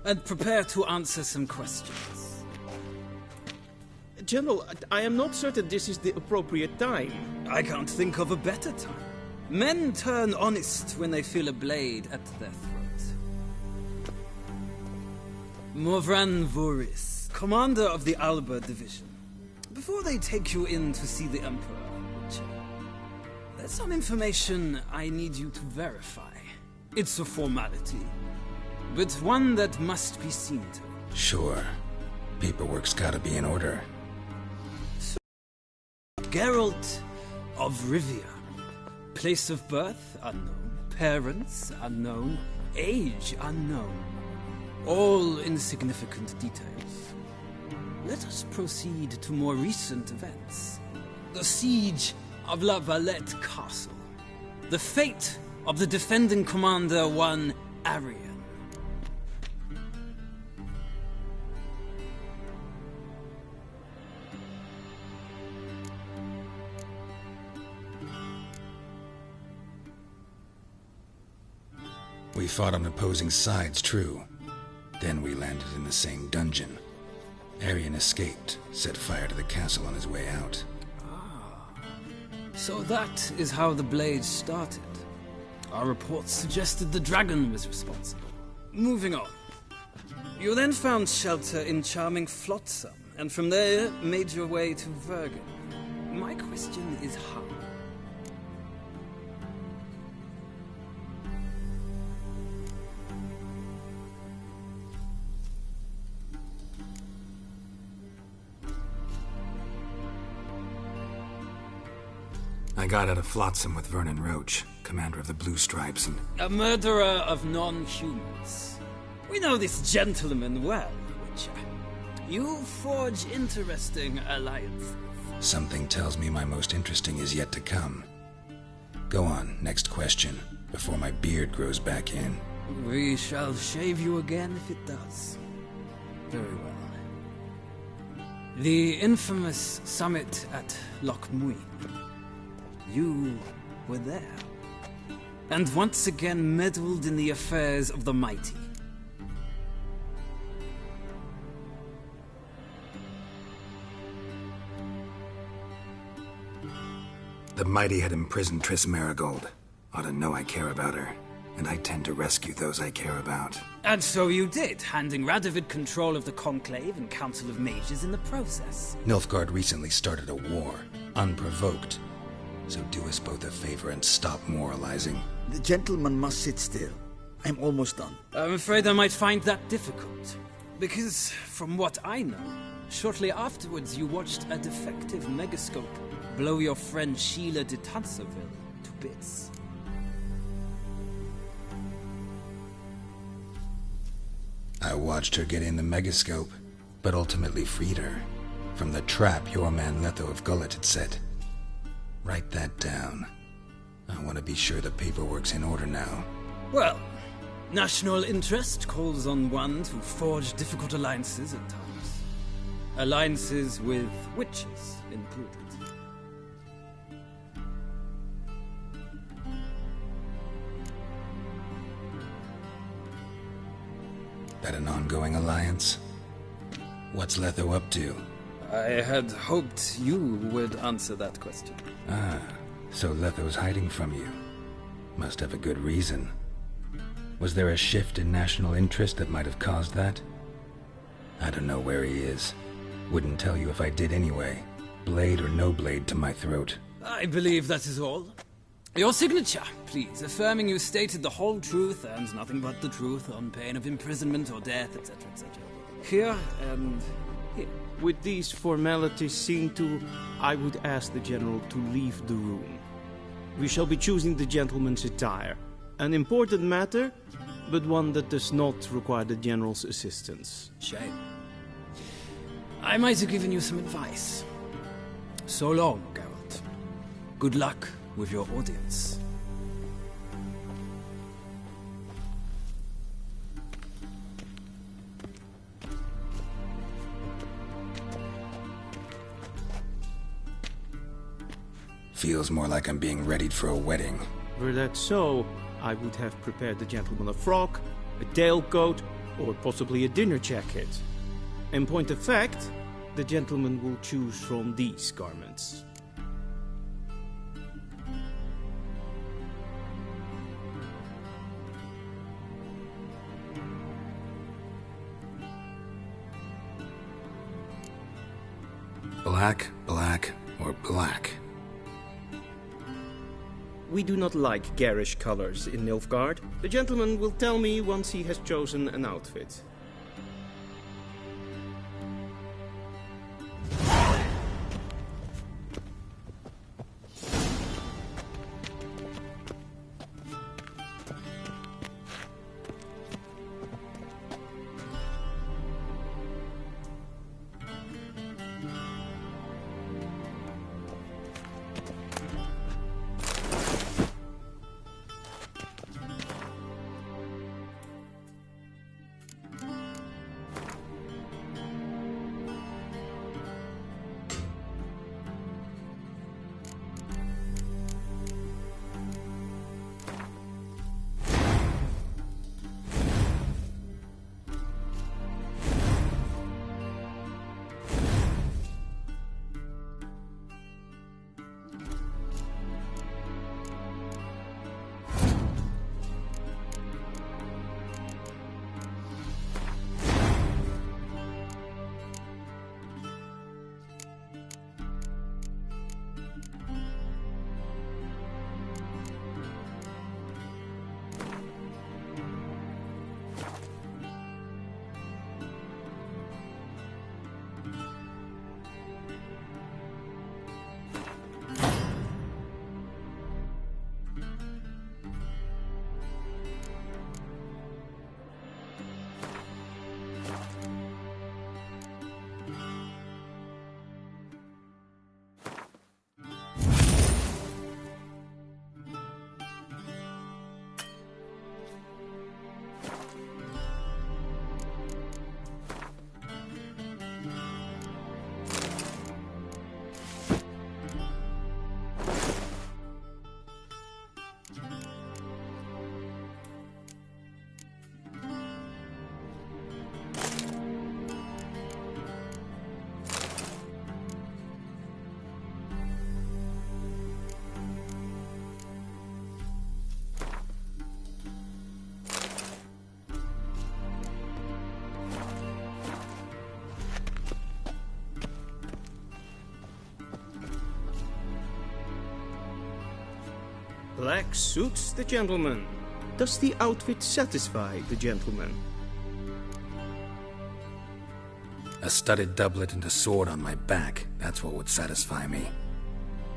And prepare to answer some questions. General, I am not certain this is the appropriate time. I can't think of a better time. Men turn honest when they feel a blade at their throat. Morvran Voris, commander of the Alba Division. Before they take you in to see the Emperor, there's some information I need you to verify. It's a formality, but one that must be seen to. Sure. Paperwork's gotta be in order. So, Geralt of Rivia. Place of birth, unknown. Parents, unknown. Age, unknown. All insignificant details. Let us proceed to more recent events. The siege of La Valette Castle. The fate of the defending commander, one Arian. We fought on opposing sides, true. Then we landed in the same dungeon. Arian escaped, set fire to the castle on his way out. So that is how the Blade started. Our reports suggested the dragon was responsible. Moving on. You then found shelter in charming Flotsam, and from there made your way to Vergen. My question is how? I got out of Flotsam with Vernon Roach, commander of the Blue Stripes, and... A murderer of non-humans. We know this gentleman well, Witcher. You forge interesting alliances. Something tells me my most interesting is yet to come. Go on, next question, before my beard grows back in. We shall shave you again if it does. Very well. The infamous summit at Loch Muin. You were there, and once again meddled in the affairs of the mighty. The mighty had imprisoned Triss Marigold. Ought to know I care about her, and I tend to rescue those I care about. And so you did, handing Radovid control of the Conclave and Council of Mages in the process. Nilfgaard recently started a war, unprovoked. So do us both a favor and stop moralizing. The gentleman must sit still. I'm almost done. I'm afraid I might find that difficult. Because, from what I know, shortly afterwards you watched a defective megascope blow your friend Sheila de Tanserville to bits. I watched her get in the megascope, but ultimately freed her from the trap your man Letho of Gullet had set. Write that down. I want to be sure the paperwork's in order now. Well, national interest calls on one to forge difficult alliances at times. Alliances with witches included. That an ongoing alliance? What's Letho up to? I had hoped you would answer that question. Ah, so Letho's hiding from you. Must have a good reason. Was there a shift in national interest that might have caused that? I don't know where he is. Wouldn't tell you if I did anyway. Blade or no blade to my throat. I believe that is all. Your signature, please, affirming you stated the whole truth and nothing but the truth on pain of imprisonment or death, etc., etc. Here and here. With these formalities seen to, I would ask the General to leave the room. We shall be choosing the gentleman's attire. An important matter, but one that does not require the General's assistance. Shame. I might have given you some advice. So long, Geralt. Good luck with your audience. Feels more like I'm being readied for a wedding. Were that so, I would have prepared the gentleman a frock, a tailcoat, or possibly a dinner jacket. In point of fact, the gentleman will choose from these garments. Black, black, or black? We do not like garish colors in Nilfgaard. The gentleman will tell me once he has chosen an outfit. Black suits the gentleman. Does the outfit satisfy the gentleman? A studded doublet and a sword on my back, that's what would satisfy me.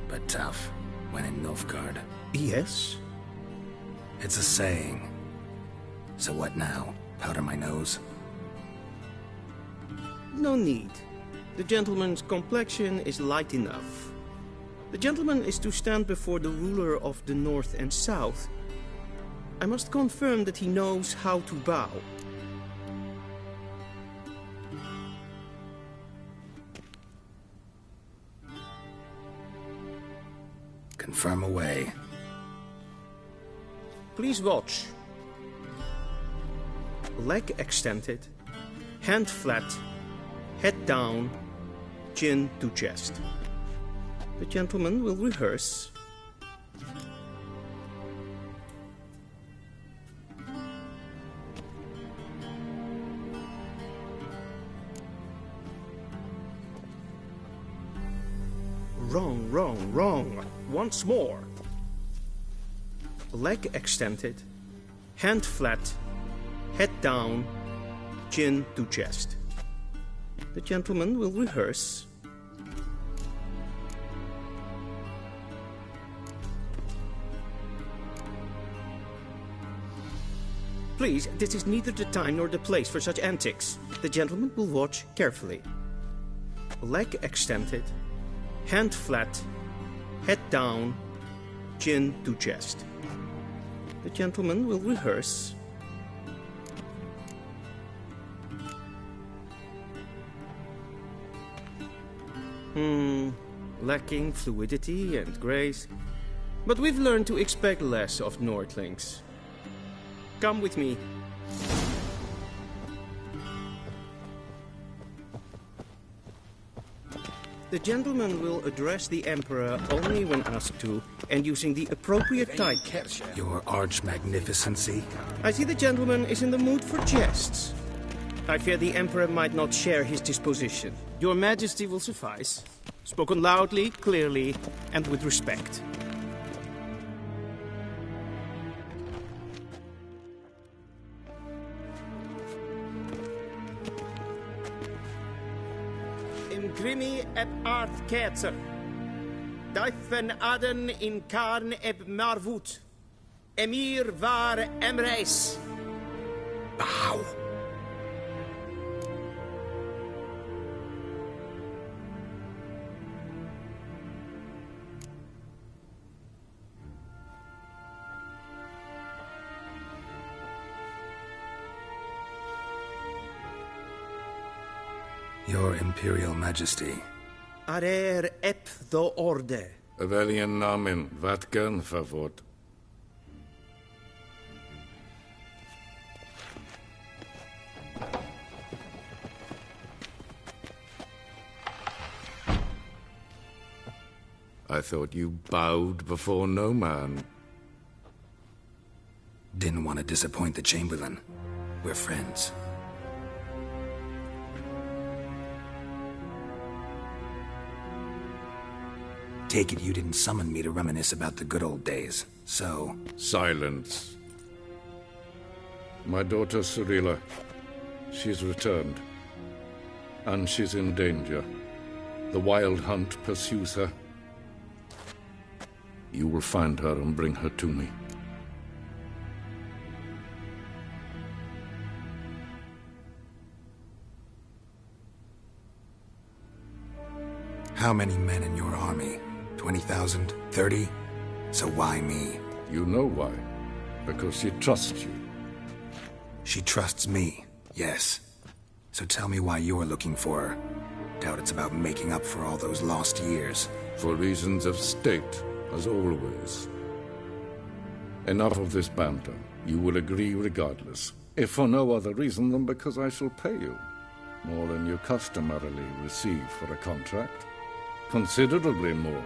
But tough, when in Nilfgaard. Yes? It's a saying. So what now? Powder my nose? No need. The gentleman's complexion is light enough. The gentleman is to stand before the ruler of the North and South. I must confirm that he knows how to bow. Confirm away. Please watch. Leg extended, hand flat, head down, chin to chest. The gentleman will rehearse. Wrong, wrong, wrong. Once more. Leg extended, hand flat, head down, chin to chest. The gentleman will rehearse. Please, this is neither the time nor the place for such antics. The gentleman will watch carefully. Leg extended, hand flat, head down, chin to chest. The gentleman will rehearse. Lacking fluidity and grace. But we've learned to expect less of Nordlings. Come with me. The gentleman will address the Emperor only when asked to, and using the appropriate title. Your arch-magnificency? I see the gentleman is in the mood for jests. I fear the Emperor might not share his disposition. Your Majesty will suffice. Spoken loudly, clearly, and with respect. Grimi eb art ketzer. Daifen aden in karn eb marvut. Emir var emreis. Bow. Your Imperial Majesty. Arer ep the orde. Weljen namen, wat gern favort. I thought you bowed before no man. Didn't want to disappoint the Chamberlain. We're friends. Take it you didn't summon me to reminisce about the good old days, so... Silence. My daughter Cyrilla, she's returned. And she's in danger. The Wild Hunt pursues her. You will find her and bring her to me. How many men in your army? 20,000? 30? So why me? You know why. Because she trusts you. She trusts me, yes. So tell me why you're looking for her. Doubt it's about making up for all those lost years. For reasons of state, as always. Enough of this banter. You will agree regardless. If for no other reason than because I shall pay you. More than you customarily receive for a contract. Considerably more.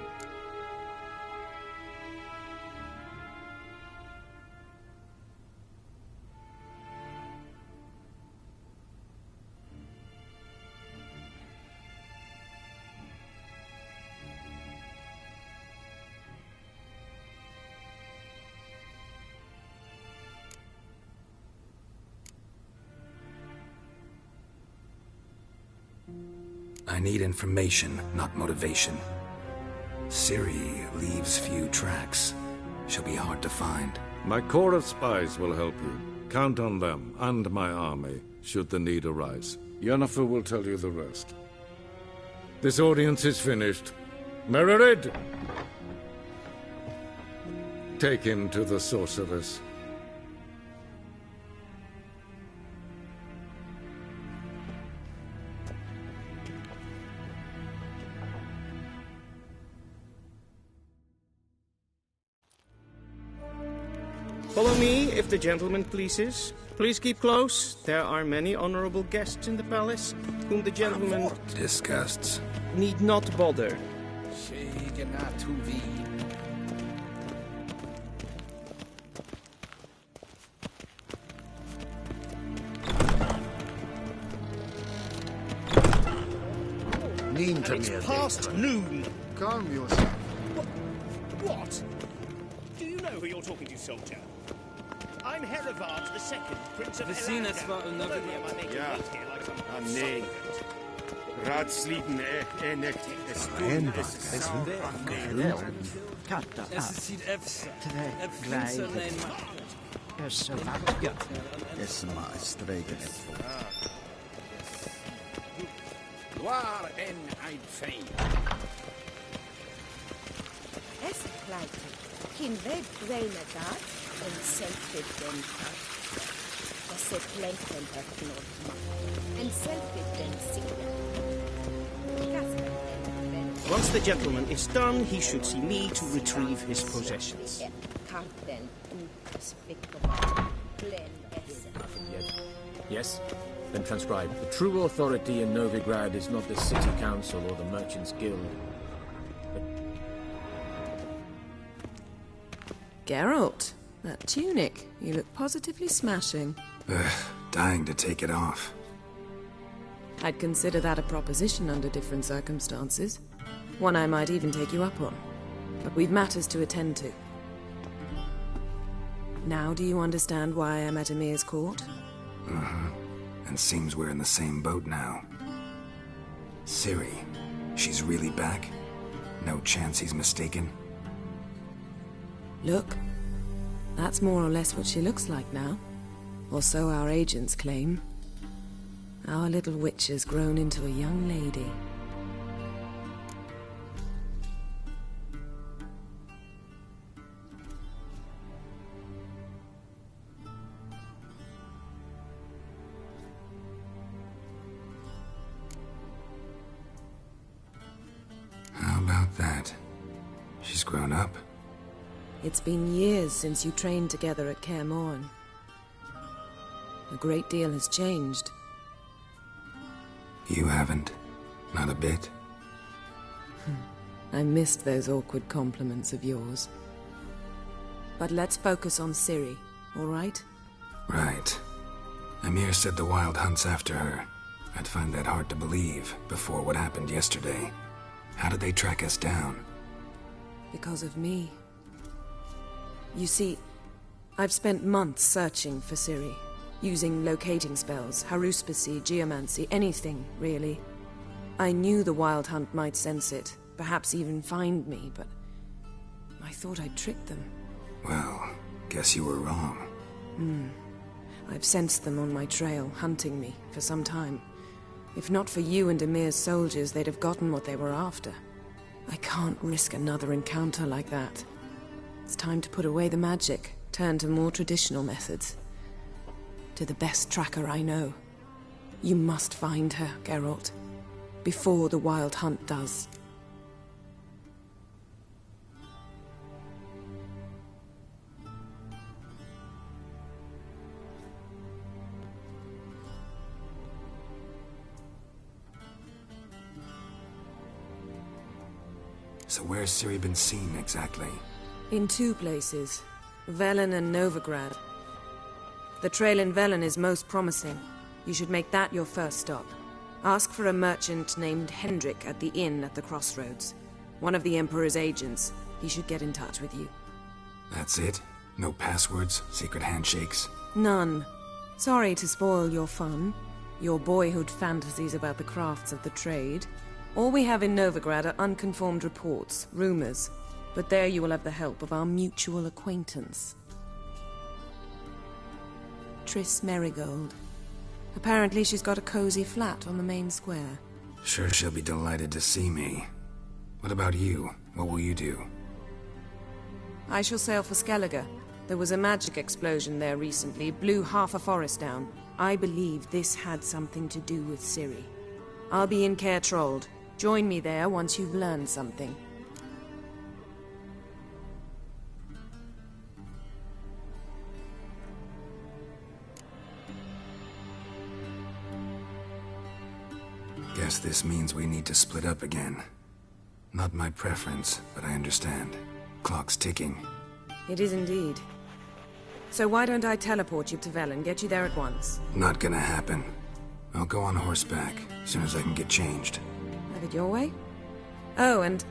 I need information, not motivation. Ciri leaves few tracks. She'll be hard to find. My corps of spies will help you. Count on them, and my army, should the need arise. Yennefer will tell you the rest. This audience is finished. Mererid! Take him to the sorceress. Follow me, if the gentleman pleases. Please keep close. There are many honorable guests in the palace, whom the gentleman... Disgusts. ...need not bother. It's past noon. Calm yourself. What? Do you know who you're talking to, soldier? I'm Herivard II, Prince of Elanda. Ja, nee. Raadsleden, nicht. Es tun, Es sieht Efsa. Es maar streken. Waar en ein Fein. Es pleite. Kin weg brainer dat en selfie den se plenten öppnot and selfie den Once the gentleman is done, he should see me to retrieve his possessions. Yes? Then transcribe. The true authority in Novigrad is not the city council or the merchants' guild. Geralt, that tunic. You look positively smashing. Dying to take it off. I'd consider that a proposition under different circumstances. One I might even take you up on. But we've matters to attend to. Now do you understand why I'm at Emir's court? And seems we're in the same boat now. Ciri, she's really back? No chance he's mistaken? Look, that's more or less what she looks like now. Or so our agents claim. Our little witch has grown into a young lady. How about that? She's grown up. It's been years since you trained together at Kaer Morhen. A great deal has changed. You haven't. Not a bit. I missed those awkward compliments of yours. But let's focus on Ciri, all right? Right. Emir said the Wild Hunt's after her. I'd find that hard to believe before what happened yesterday. How did they track us down? Because of me. You see, I've spent months searching for Ciri, using locating spells, haruspicy, geomancy, anything, really. I knew the Wild Hunt might sense it, perhaps even find me, but I thought I'd tricked them. Well, guess you were wrong. I've sensed them on my trail, hunting me, for some time. If not for you and Emir's soldiers, they'd have gotten what they were after. I can't risk another encounter like that. It's time to put away the magic, turn to more traditional methods. To the best tracker I know. You must find her, Geralt. Before the Wild Hunt does. So where's Ciri been seen, exactly? In two places. Velen and Novigrad. The trail in Velen is most promising. You should make that your first stop. Ask for a merchant named Hendrik at the inn at the crossroads. One of the Emperor's agents. He should get in touch with you. That's it? No passwords, secret handshakes? None. Sorry to spoil your fun. your boyhood fantasies about the crafts of the trade. All we have in Novigrad are unconfirmed reports, rumors. But there you will have the help of our mutual acquaintance. Triss Merigold. Apparently she's got a cozy flat on the main square. Sure she'll be delighted to see me. What about you? What will you do? I shall sail for Skellige. There was a magic explosion there recently, blew half a forest down. I believe this had something to do with Ciri. I'll be in Caer Trold. Join me there once you've learned something. Guess this means we need to split up again. Not my preference, but I understand. Clock's ticking. It is indeed. So why don't I teleport you to Velen, get you there at once? Not gonna happen. I'll go on horseback, as soon as I can get changed. Have it your way? Oh, and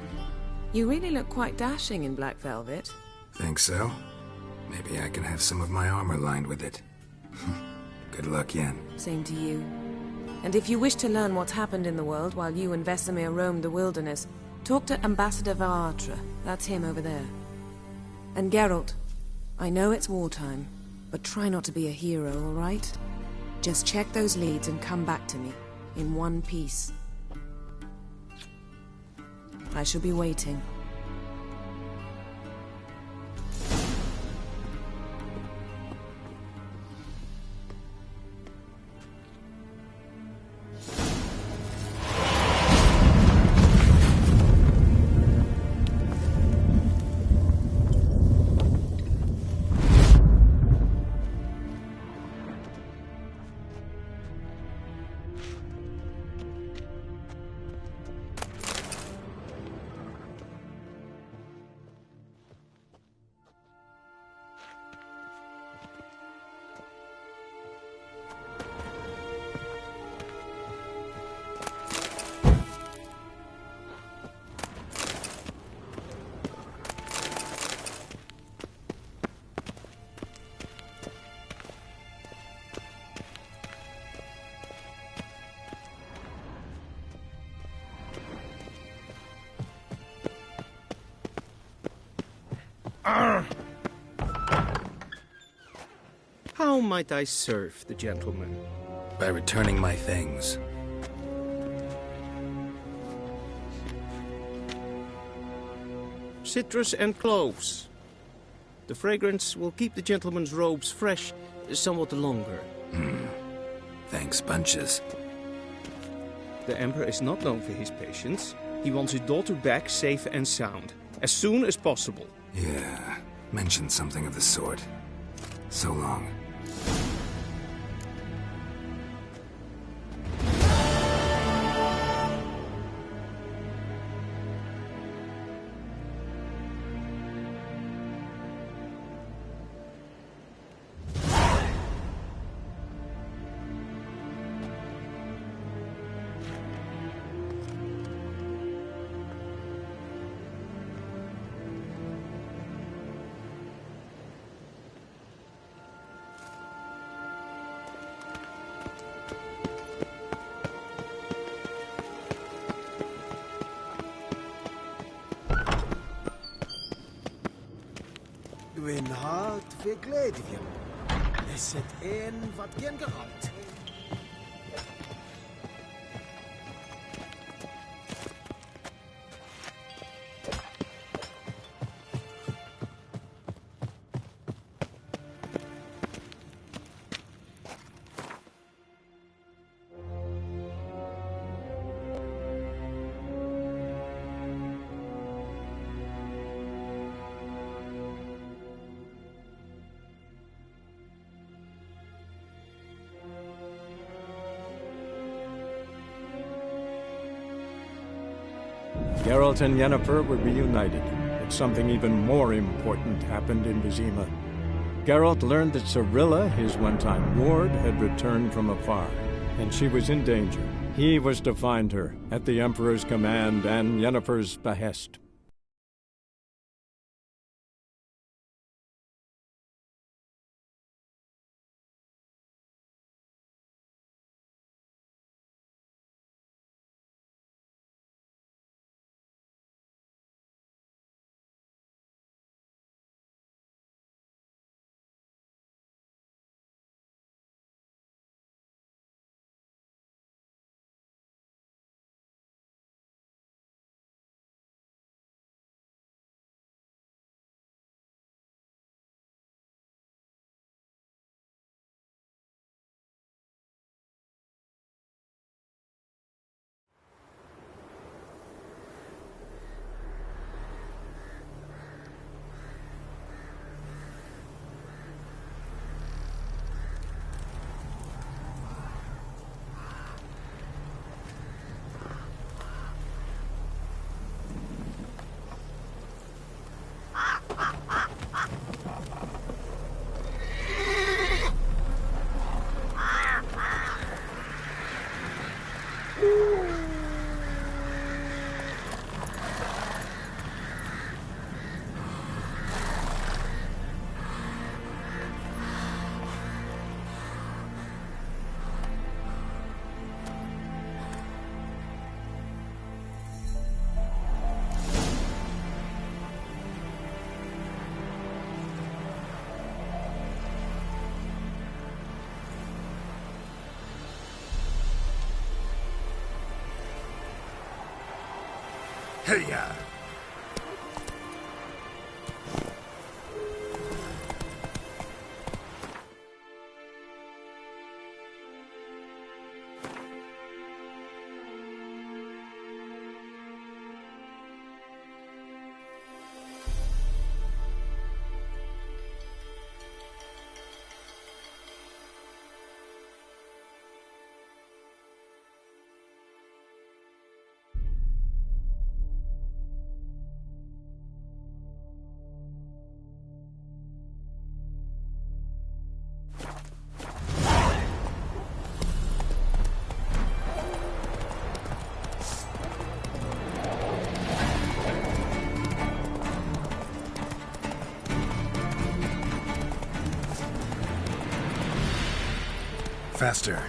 you really look quite dashing in black velvet. Think so? Maybe I can have some of my armor lined with it. Good luck, Yen. Same to you. And if you wish to learn what's happened in the world while you and Vesemir roamed the wilderness, talk to Ambassador Varatra. That's him over there. And Geralt, I know it's wartime, but try not to be a hero, all right? Just check those leads and come back to me, in one piece. I shall be waiting. How might I serve the gentleman? By returning my things. Citrus and cloves. The fragrance will keep the gentleman's robes fresh somewhat longer. Thanks, bunches. The Emperor is not known for his patience. He wants his daughter back safe and sound, as soon as possible. Yeah, mentioned something of the sort. So long. Gwyn hart fi gledifjem. Is het een wat geen gehad? Geralt and Yennefer were reunited, but something even more important happened in Vizima. Geralt learned that Cirilla, his one-time ward, had returned from afar, and she was in danger. He was to find her, at the Emperor's command and Yennefer's behest. Hey-ya! Faster.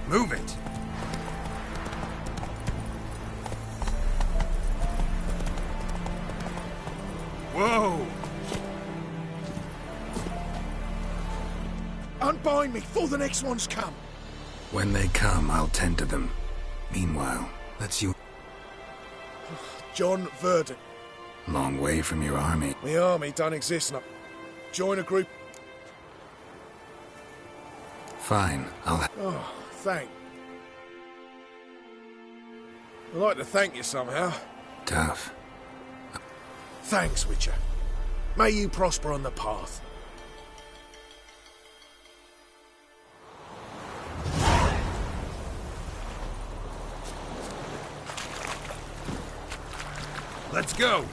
Move it! Whoa! Unbind me before the next ones come. When they come, I'll tend to them. Meanwhile, that's you. John Verdon. Long way from your army. My army don't exist now. Join a group. Fine, I'll... Oh, thank. I'd like to thank you somehow. Tough. Thanks, Witcher. May you prosper on the path. Let's go!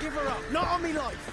Give her up, not on me life.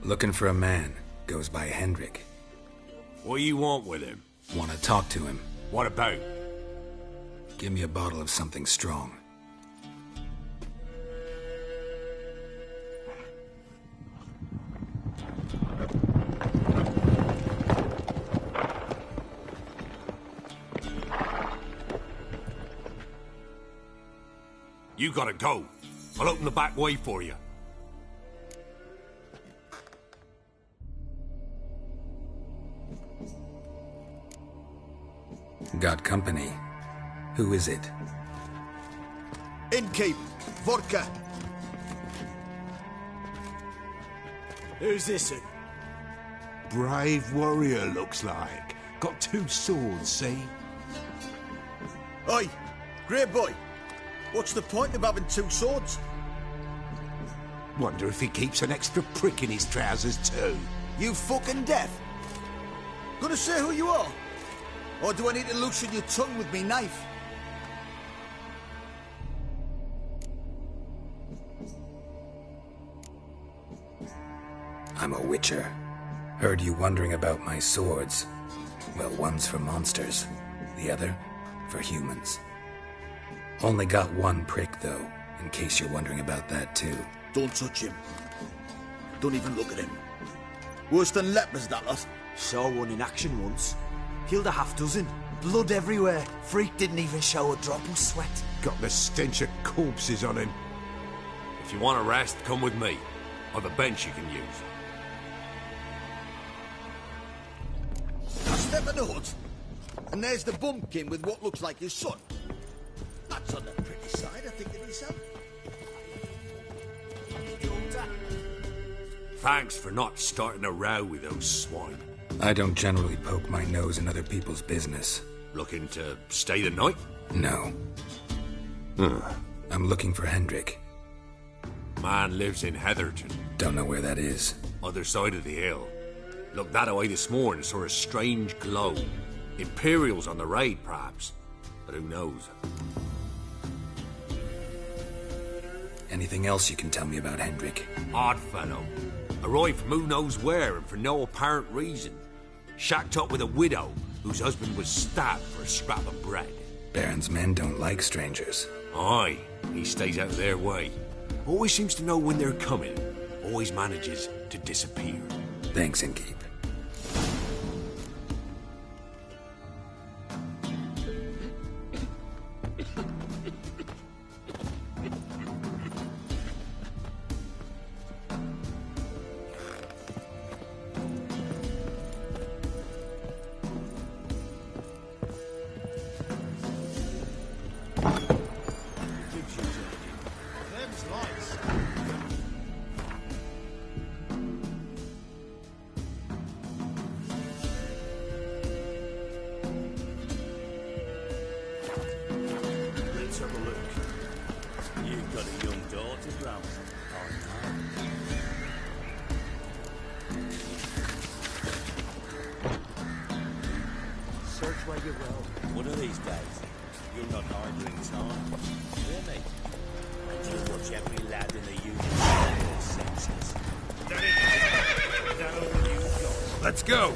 Looking for a man. Goes by Hendrik. What do you want with him? Want to talk to him. What about? Give me a bottle of something strong. You gotta go. I'll open the back way for you. Got company. Who is it? Innkeep. Vodka. Who's this? Brave warrior, looks like. Got 2 swords, see? Oi, great boy. What's the point of having 2 swords? Wonder if he keeps an extra prick in his trousers too. You fucking deaf? Gonna say who you are? Or do I need to loosen your tongue with me knife? I'm a witcher. Heard you wondering about my swords. Well, one's for monsters, the other for humans. Only got 1 prick, though, in case you're wondering about that, too. Don't touch him. Don't even look at him. Worse than lepers, that lot. Saw one in action once. Killed a half-dozen. Blood everywhere. Freak didn't even show a drop of sweat. Got the stench of corpses on him. If you want a rest, come with me. I've a bench you can use. I step in the hut, and there's the bumpkin with what looks like his son. That's on the pretty side, I think, of himself. Thanks for not starting a row with those swine. I don't generally poke my nose in other people's business. Looking to stay the night? No. I'm looking for Hendrik. Man lives in Heatherton. Don't know where that is. Other side of the hill. Looked that away this morning, saw a strange glow. Imperials on the raid, perhaps. But who knows? Anything else you can tell me about Hendrik? Odd fellow. Arrived from who knows where and for no apparent reason. Shacked up with a widow whose husband was stabbed for a scrap of bread. Baron's men don't like strangers. Aye, he stays out of their way. Always seems to know when they're coming. Always manages to disappear. Thanks, Innkeep. Let's go!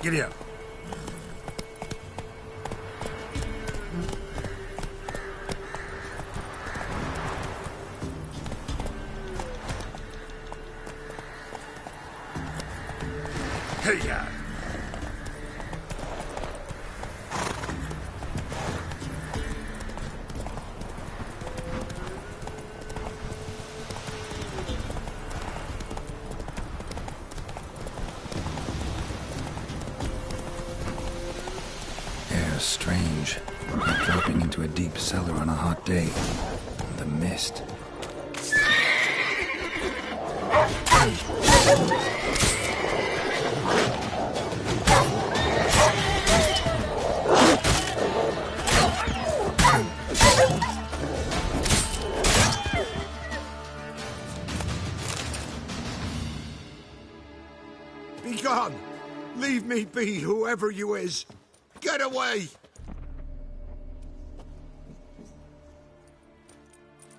Giddy up. Hey, ya. Strange. Like dropping into a deep cellar on a hot day. The mist. Be gone! Leave me be, whoever you is! Get away!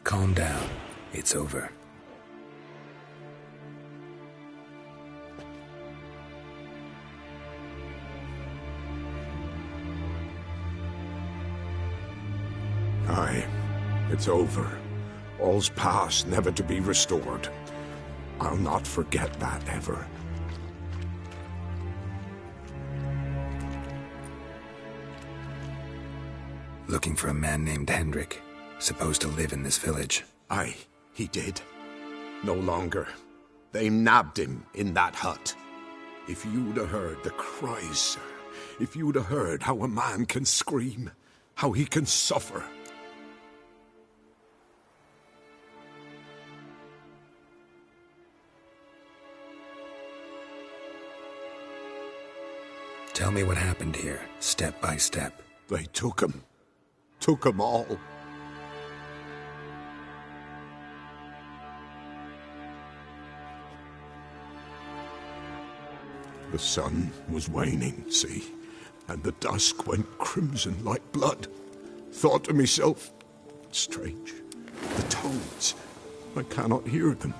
Calm down. It's over. Aye, it's over. All's past, never to be restored. I'll not forget that ever. Looking for a man named Hendrik, supposed to live in this village. Aye, he did. No longer. They nabbed him in that hut. If you'd have heard the cries, sir. If you'd have heard how a man can scream, how he can suffer. Tell me what happened here, step by step. They took him. Took them all. The sun was waning, see, and the dusk went crimson like blood. Thought to myself, strange, the toads, I cannot hear them.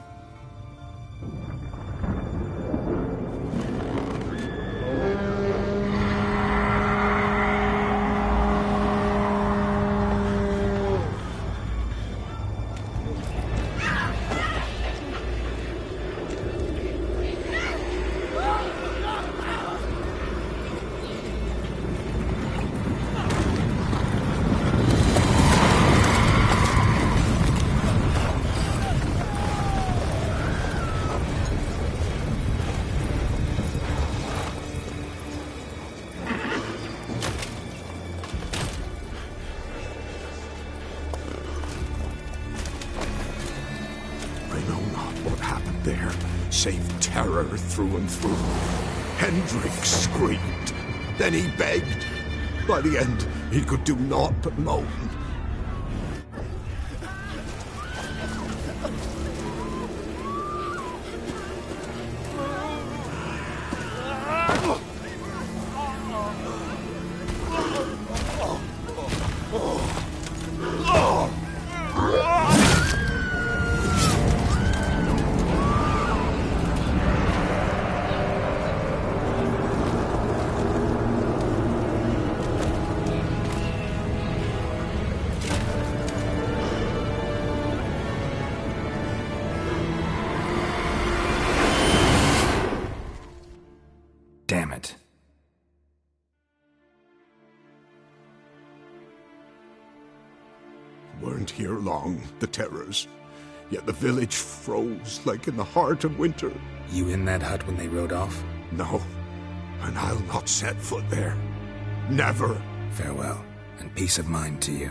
Save terror through and through. Hendrik screamed. Then he begged. By the end, he could do naught but moan. Damn it. Weren't here long, the terrors. Yet the village froze like in the heart of winter. You in that hut when they rode off? No, and I'll not set foot there. Never. Farewell, and peace of mind to you.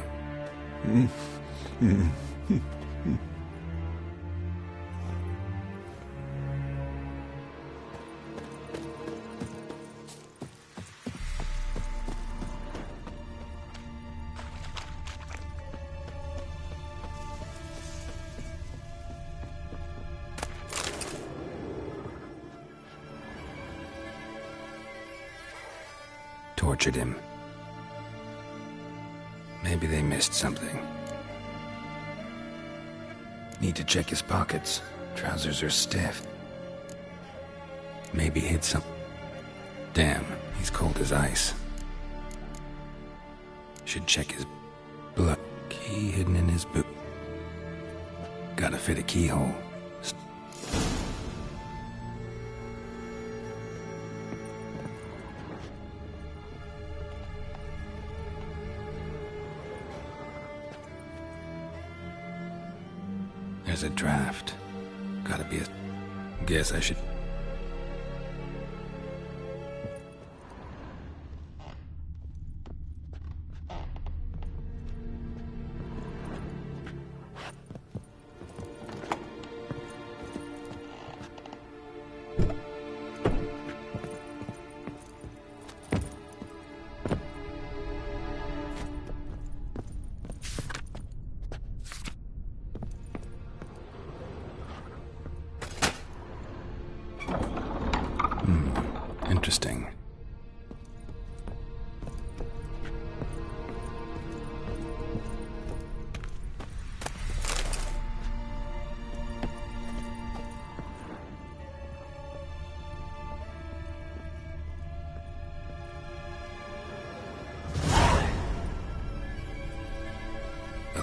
Tortured him. Maybe they missed something. Need to check his pockets. Trousers are stiff. Maybe hid some... Damn, he's cold as ice. Should check his blood. Key hidden in his boot. Gotta fit a keyhole. There's a draft. Gotta be a... Guess I should...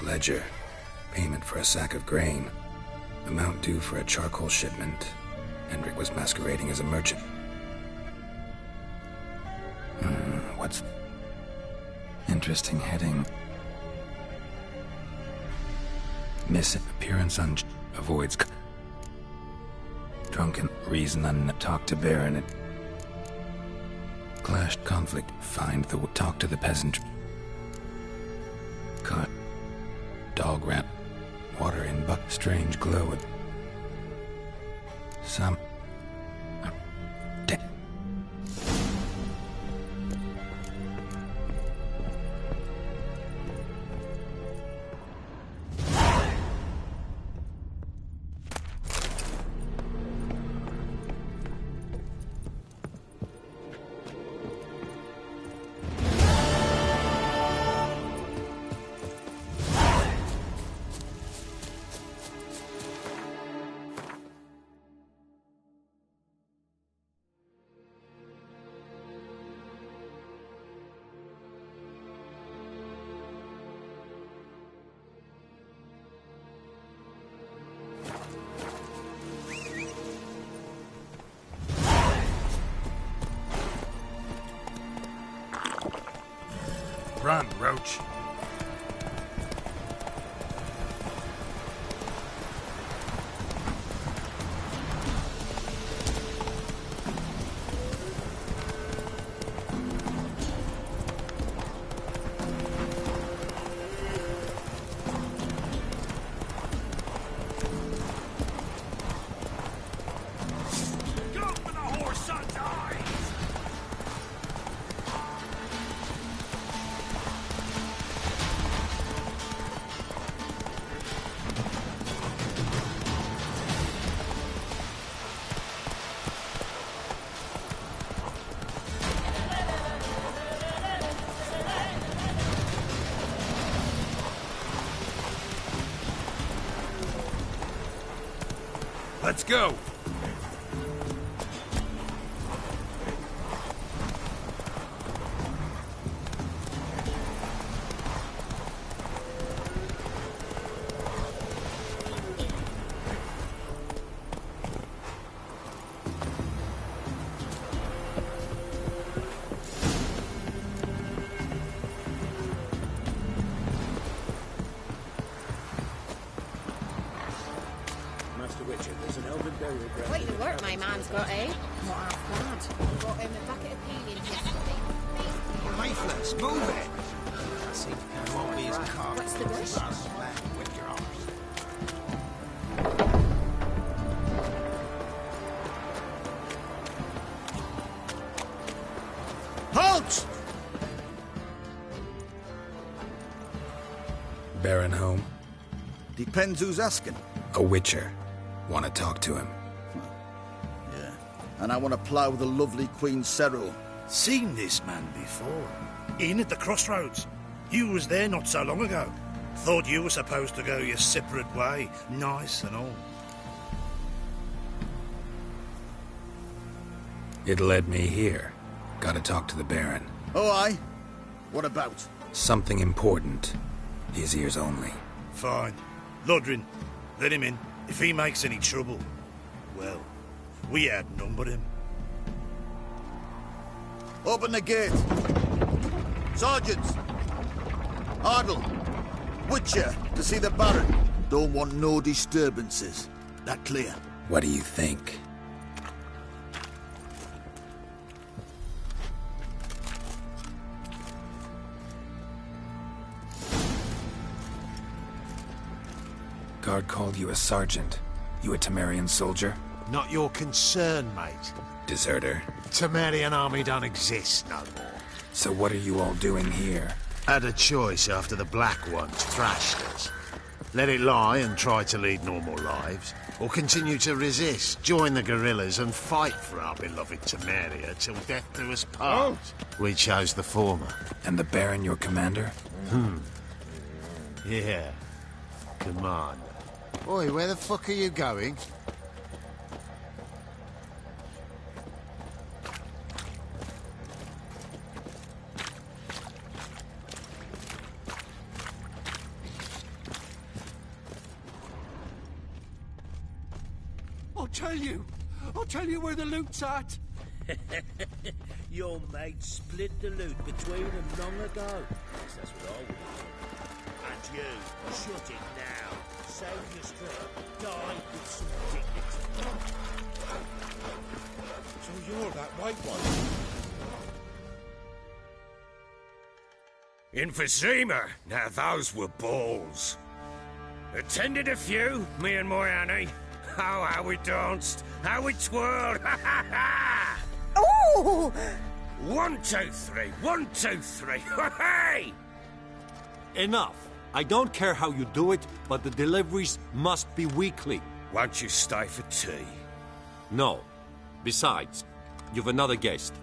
ledger. Payment for a sack of grain. Amount due for a charcoal shipment. Hendrik was masquerading as a merchant. What's... Interesting heading. Missing appearance on... Avoids... Drunken reason talk to Baron. Clashed conflict. Find the... Talk to the peasant. Cut. Dog rat. Water in buck. Strange glow. Some... Run, Roach. Let's go! Quite the work my man's got, eh? Not half bad. Got him a bucket of peeling yesterday. Lifeless, move it! Won't be his car. What's the wish? With your arms. Halt! Baron home? Depends who's asking. A witcher. Want to talk to him. Yeah. And I want to plough the lovely Queen Cyril. Seen this man before. In at the crossroads. You was there not so long ago. Thought you were supposed to go your separate way. Nice and all. It led me here. Gotta talk to the Baron. Oh, aye? What about? Something important. His ears only. Fine. Lodrin, let him in. If he makes any trouble, well, we outnumber him. Open the gate. Sergeants! Ardle! Witcher, to see the Baron. Don't want no disturbances. That clear? What do you think? Guard called you a sergeant. You a Temerian soldier? Not your concern, mate. Deserter. Temerian army don't exist no more. So what are you all doing here? Had a choice after the Black Ones thrashed us. Let it lie and try to lead normal lives, or continue to resist, join the guerrillas and fight for our beloved Temeria till death do us part. We chose the former. And the Baron your commander? Yeah. Commander. Oi, where the fuck are you going? tell you where the loot's at. Your mate split the loot between them long ago. Yes, that's what I would have. And you, shut it now. Save your strength. Die with some dignity. So you're that white one. Emphysema. Now those were balls. Attended a few, me and my Annie. Oh, how we danced, how we twirled. Oh! 1, 2, 3. 1, 2, 3. Hey! Enough. I don't care how you do it, but the deliveries must be weekly. Won't you stay for tea? No. Besides, you've another guest.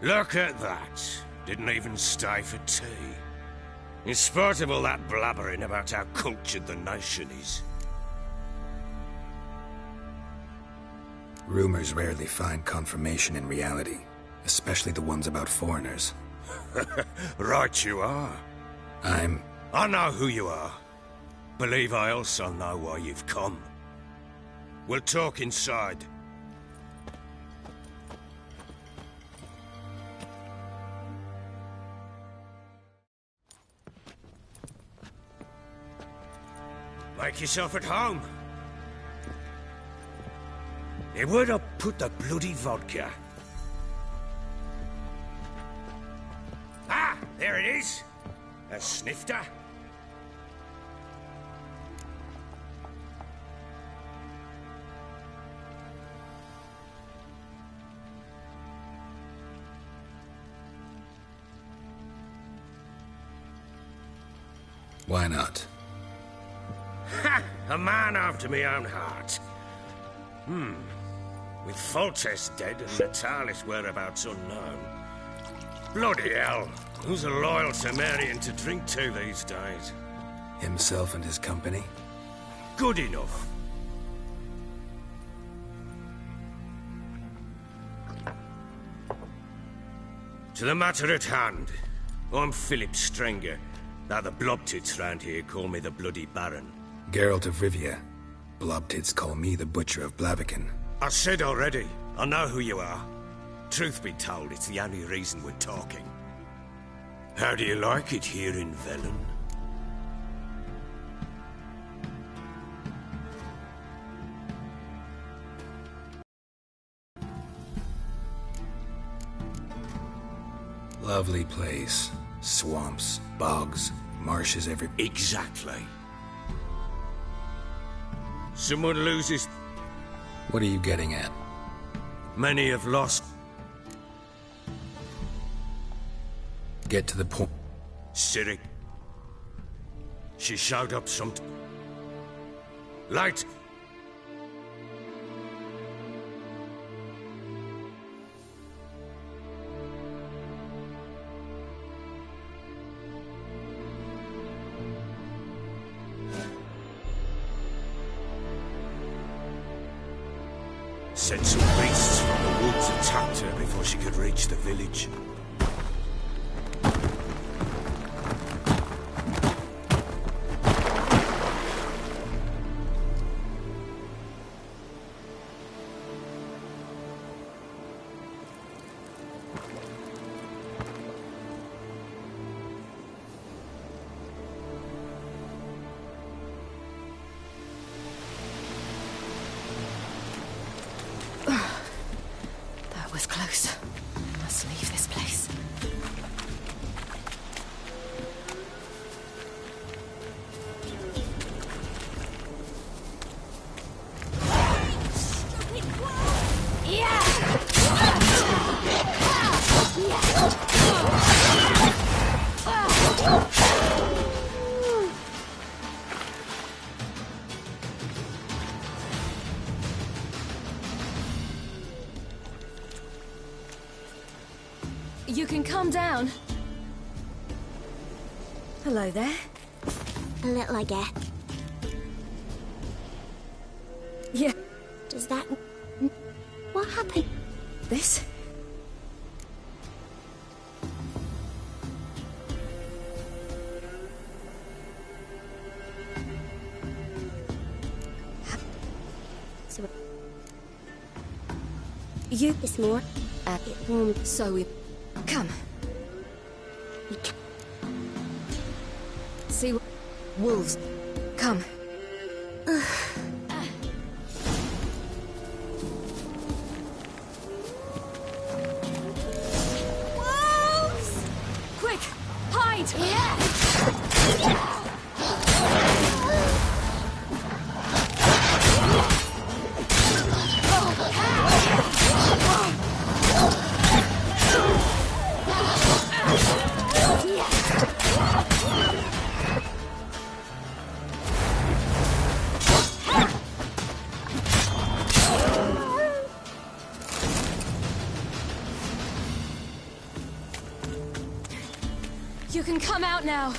Look at that. Didn't even stay for tea. In spite of all that blabbering about how cultured the nation is. Rumors rarely find confirmation in reality, especially the ones about foreigners. Right you are. I know who you are. Believe I also know why you've come. We'll talk inside. Make yourself at home. Now, where'd I put the bloody vodka? Ah, there it is. A snifter. Why not? Ha! A man after my own heart. With Foltest dead and Natalis' whereabouts unknown. Bloody hell. Who's a loyal Temerian to drink to these days? Himself and his company? Good enough. To the matter at hand. I'm Philip Strenger. Now the blobtits round here call me the Bloody Baron. Geralt of Rivia. Blobtits call me the Butcher of Blaviken. I said already, I know who you are. Truth be told, it's the only reason we're talking. How do you like it here in Velen? Lovely place. Swamps, bogs, marshes every... Exactly. Someone loses... What are you getting at? Many have lost. Get to the point. Ciri. She showed up Light! Said some beasts from the woods attacked her before she could reach the village. Was close. Must leave this place. You can calm down. Hello there. A little, I guess. Yeah. Does that... What happened? This? You... This more. It won't... So we... Come. See... Wolves. Come. Wolves! Quick! Hide! You can come out now.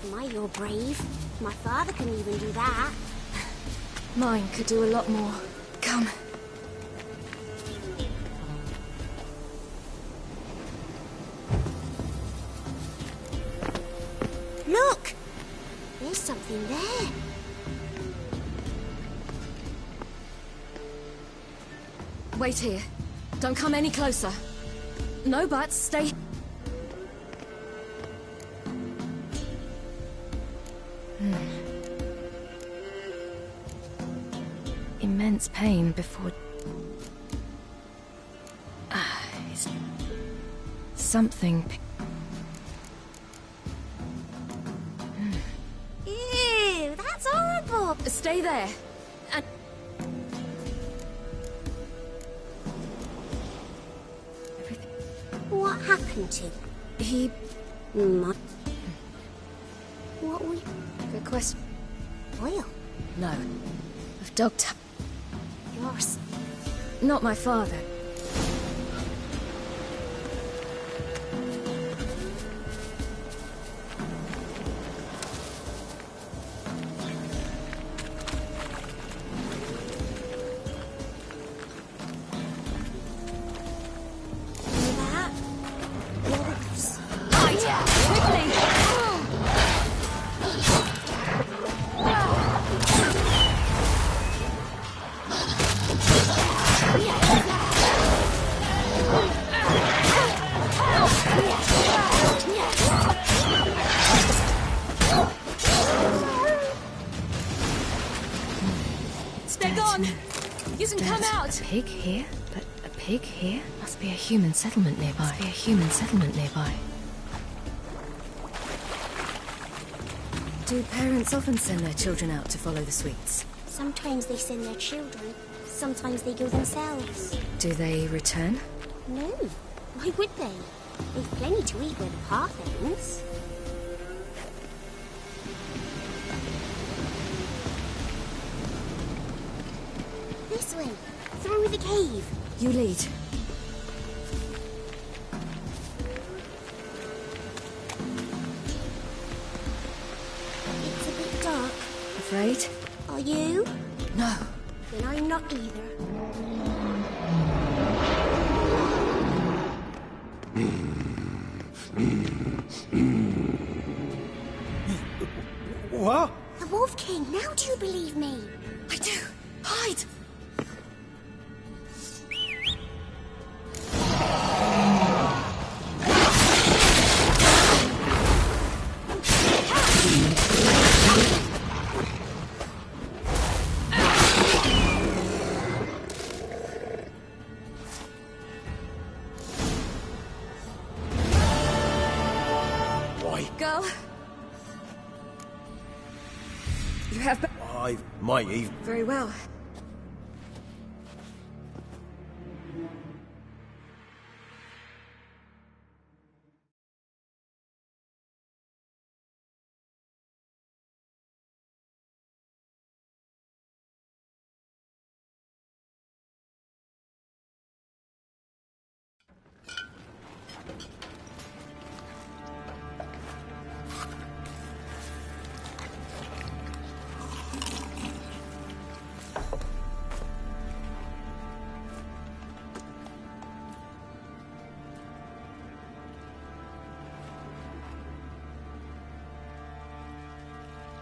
Am I your brave? My father can even do that. Mine could do a lot more. Come. Look! There's something there. Wait here. Don't come any closer. No buts, stay... Immense pain before... it's... something... Ew, that's horrible! Stay there. And... What happened to... He... What we... Good question. Oil? No. Of dog Yours. Not my father. That? Wolves. Hide! Quickly! They're gone! You can come out! A pig here? But a pig here? Must be a human settlement nearby. Do parents often send their children out to follow the sweets? Sometimes they send their children. Sometimes they go themselves. Do they return? No. Why would they? They've plenty to eat where the path ends. This way. Through the cave. You lead. It's a bit dark. Afraid? Are you? No. Then I'm not either. What? The Wolf King, now do you believe me? I do. Hide! Go. You have... I might even... Very well.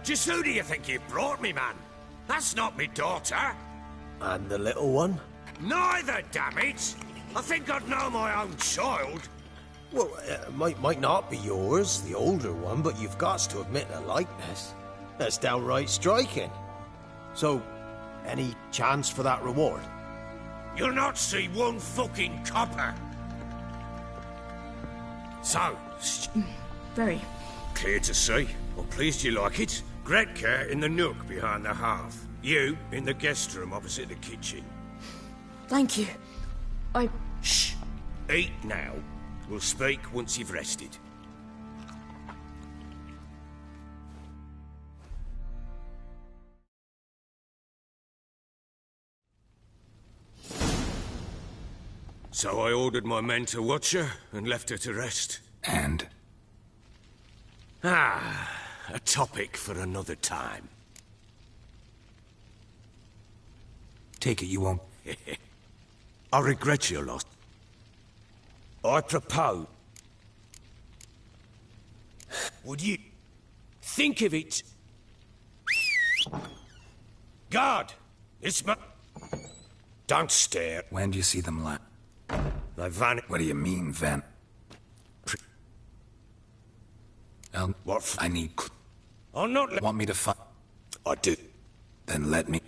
Just who do you think you brought me, man? That's not me daughter. And the little one? Neither, damn it! I think I'd know my own child. Well, might not be yours, the older one, but you've got to admit a likeness. That's downright striking. So, any chance for that reward? You'll not see one fucking copper. So, Very. clear to see. I'm pleased you like it. Gretka in the nook behind the hearth. You in the guest room opposite the kitchen. Thank you. Shh. Eat now. We'll speak once you've rested. So I ordered my men to watch her and left her to rest. And? A topic for another time. Take it you won't... I regret your loss. I propose... Would you... think of it... Guard! It's my... Don't stare. When do you see them last? They vanished. What do you mean, Van? What? I need... I'll not let... Want me to find... I do. Then let me...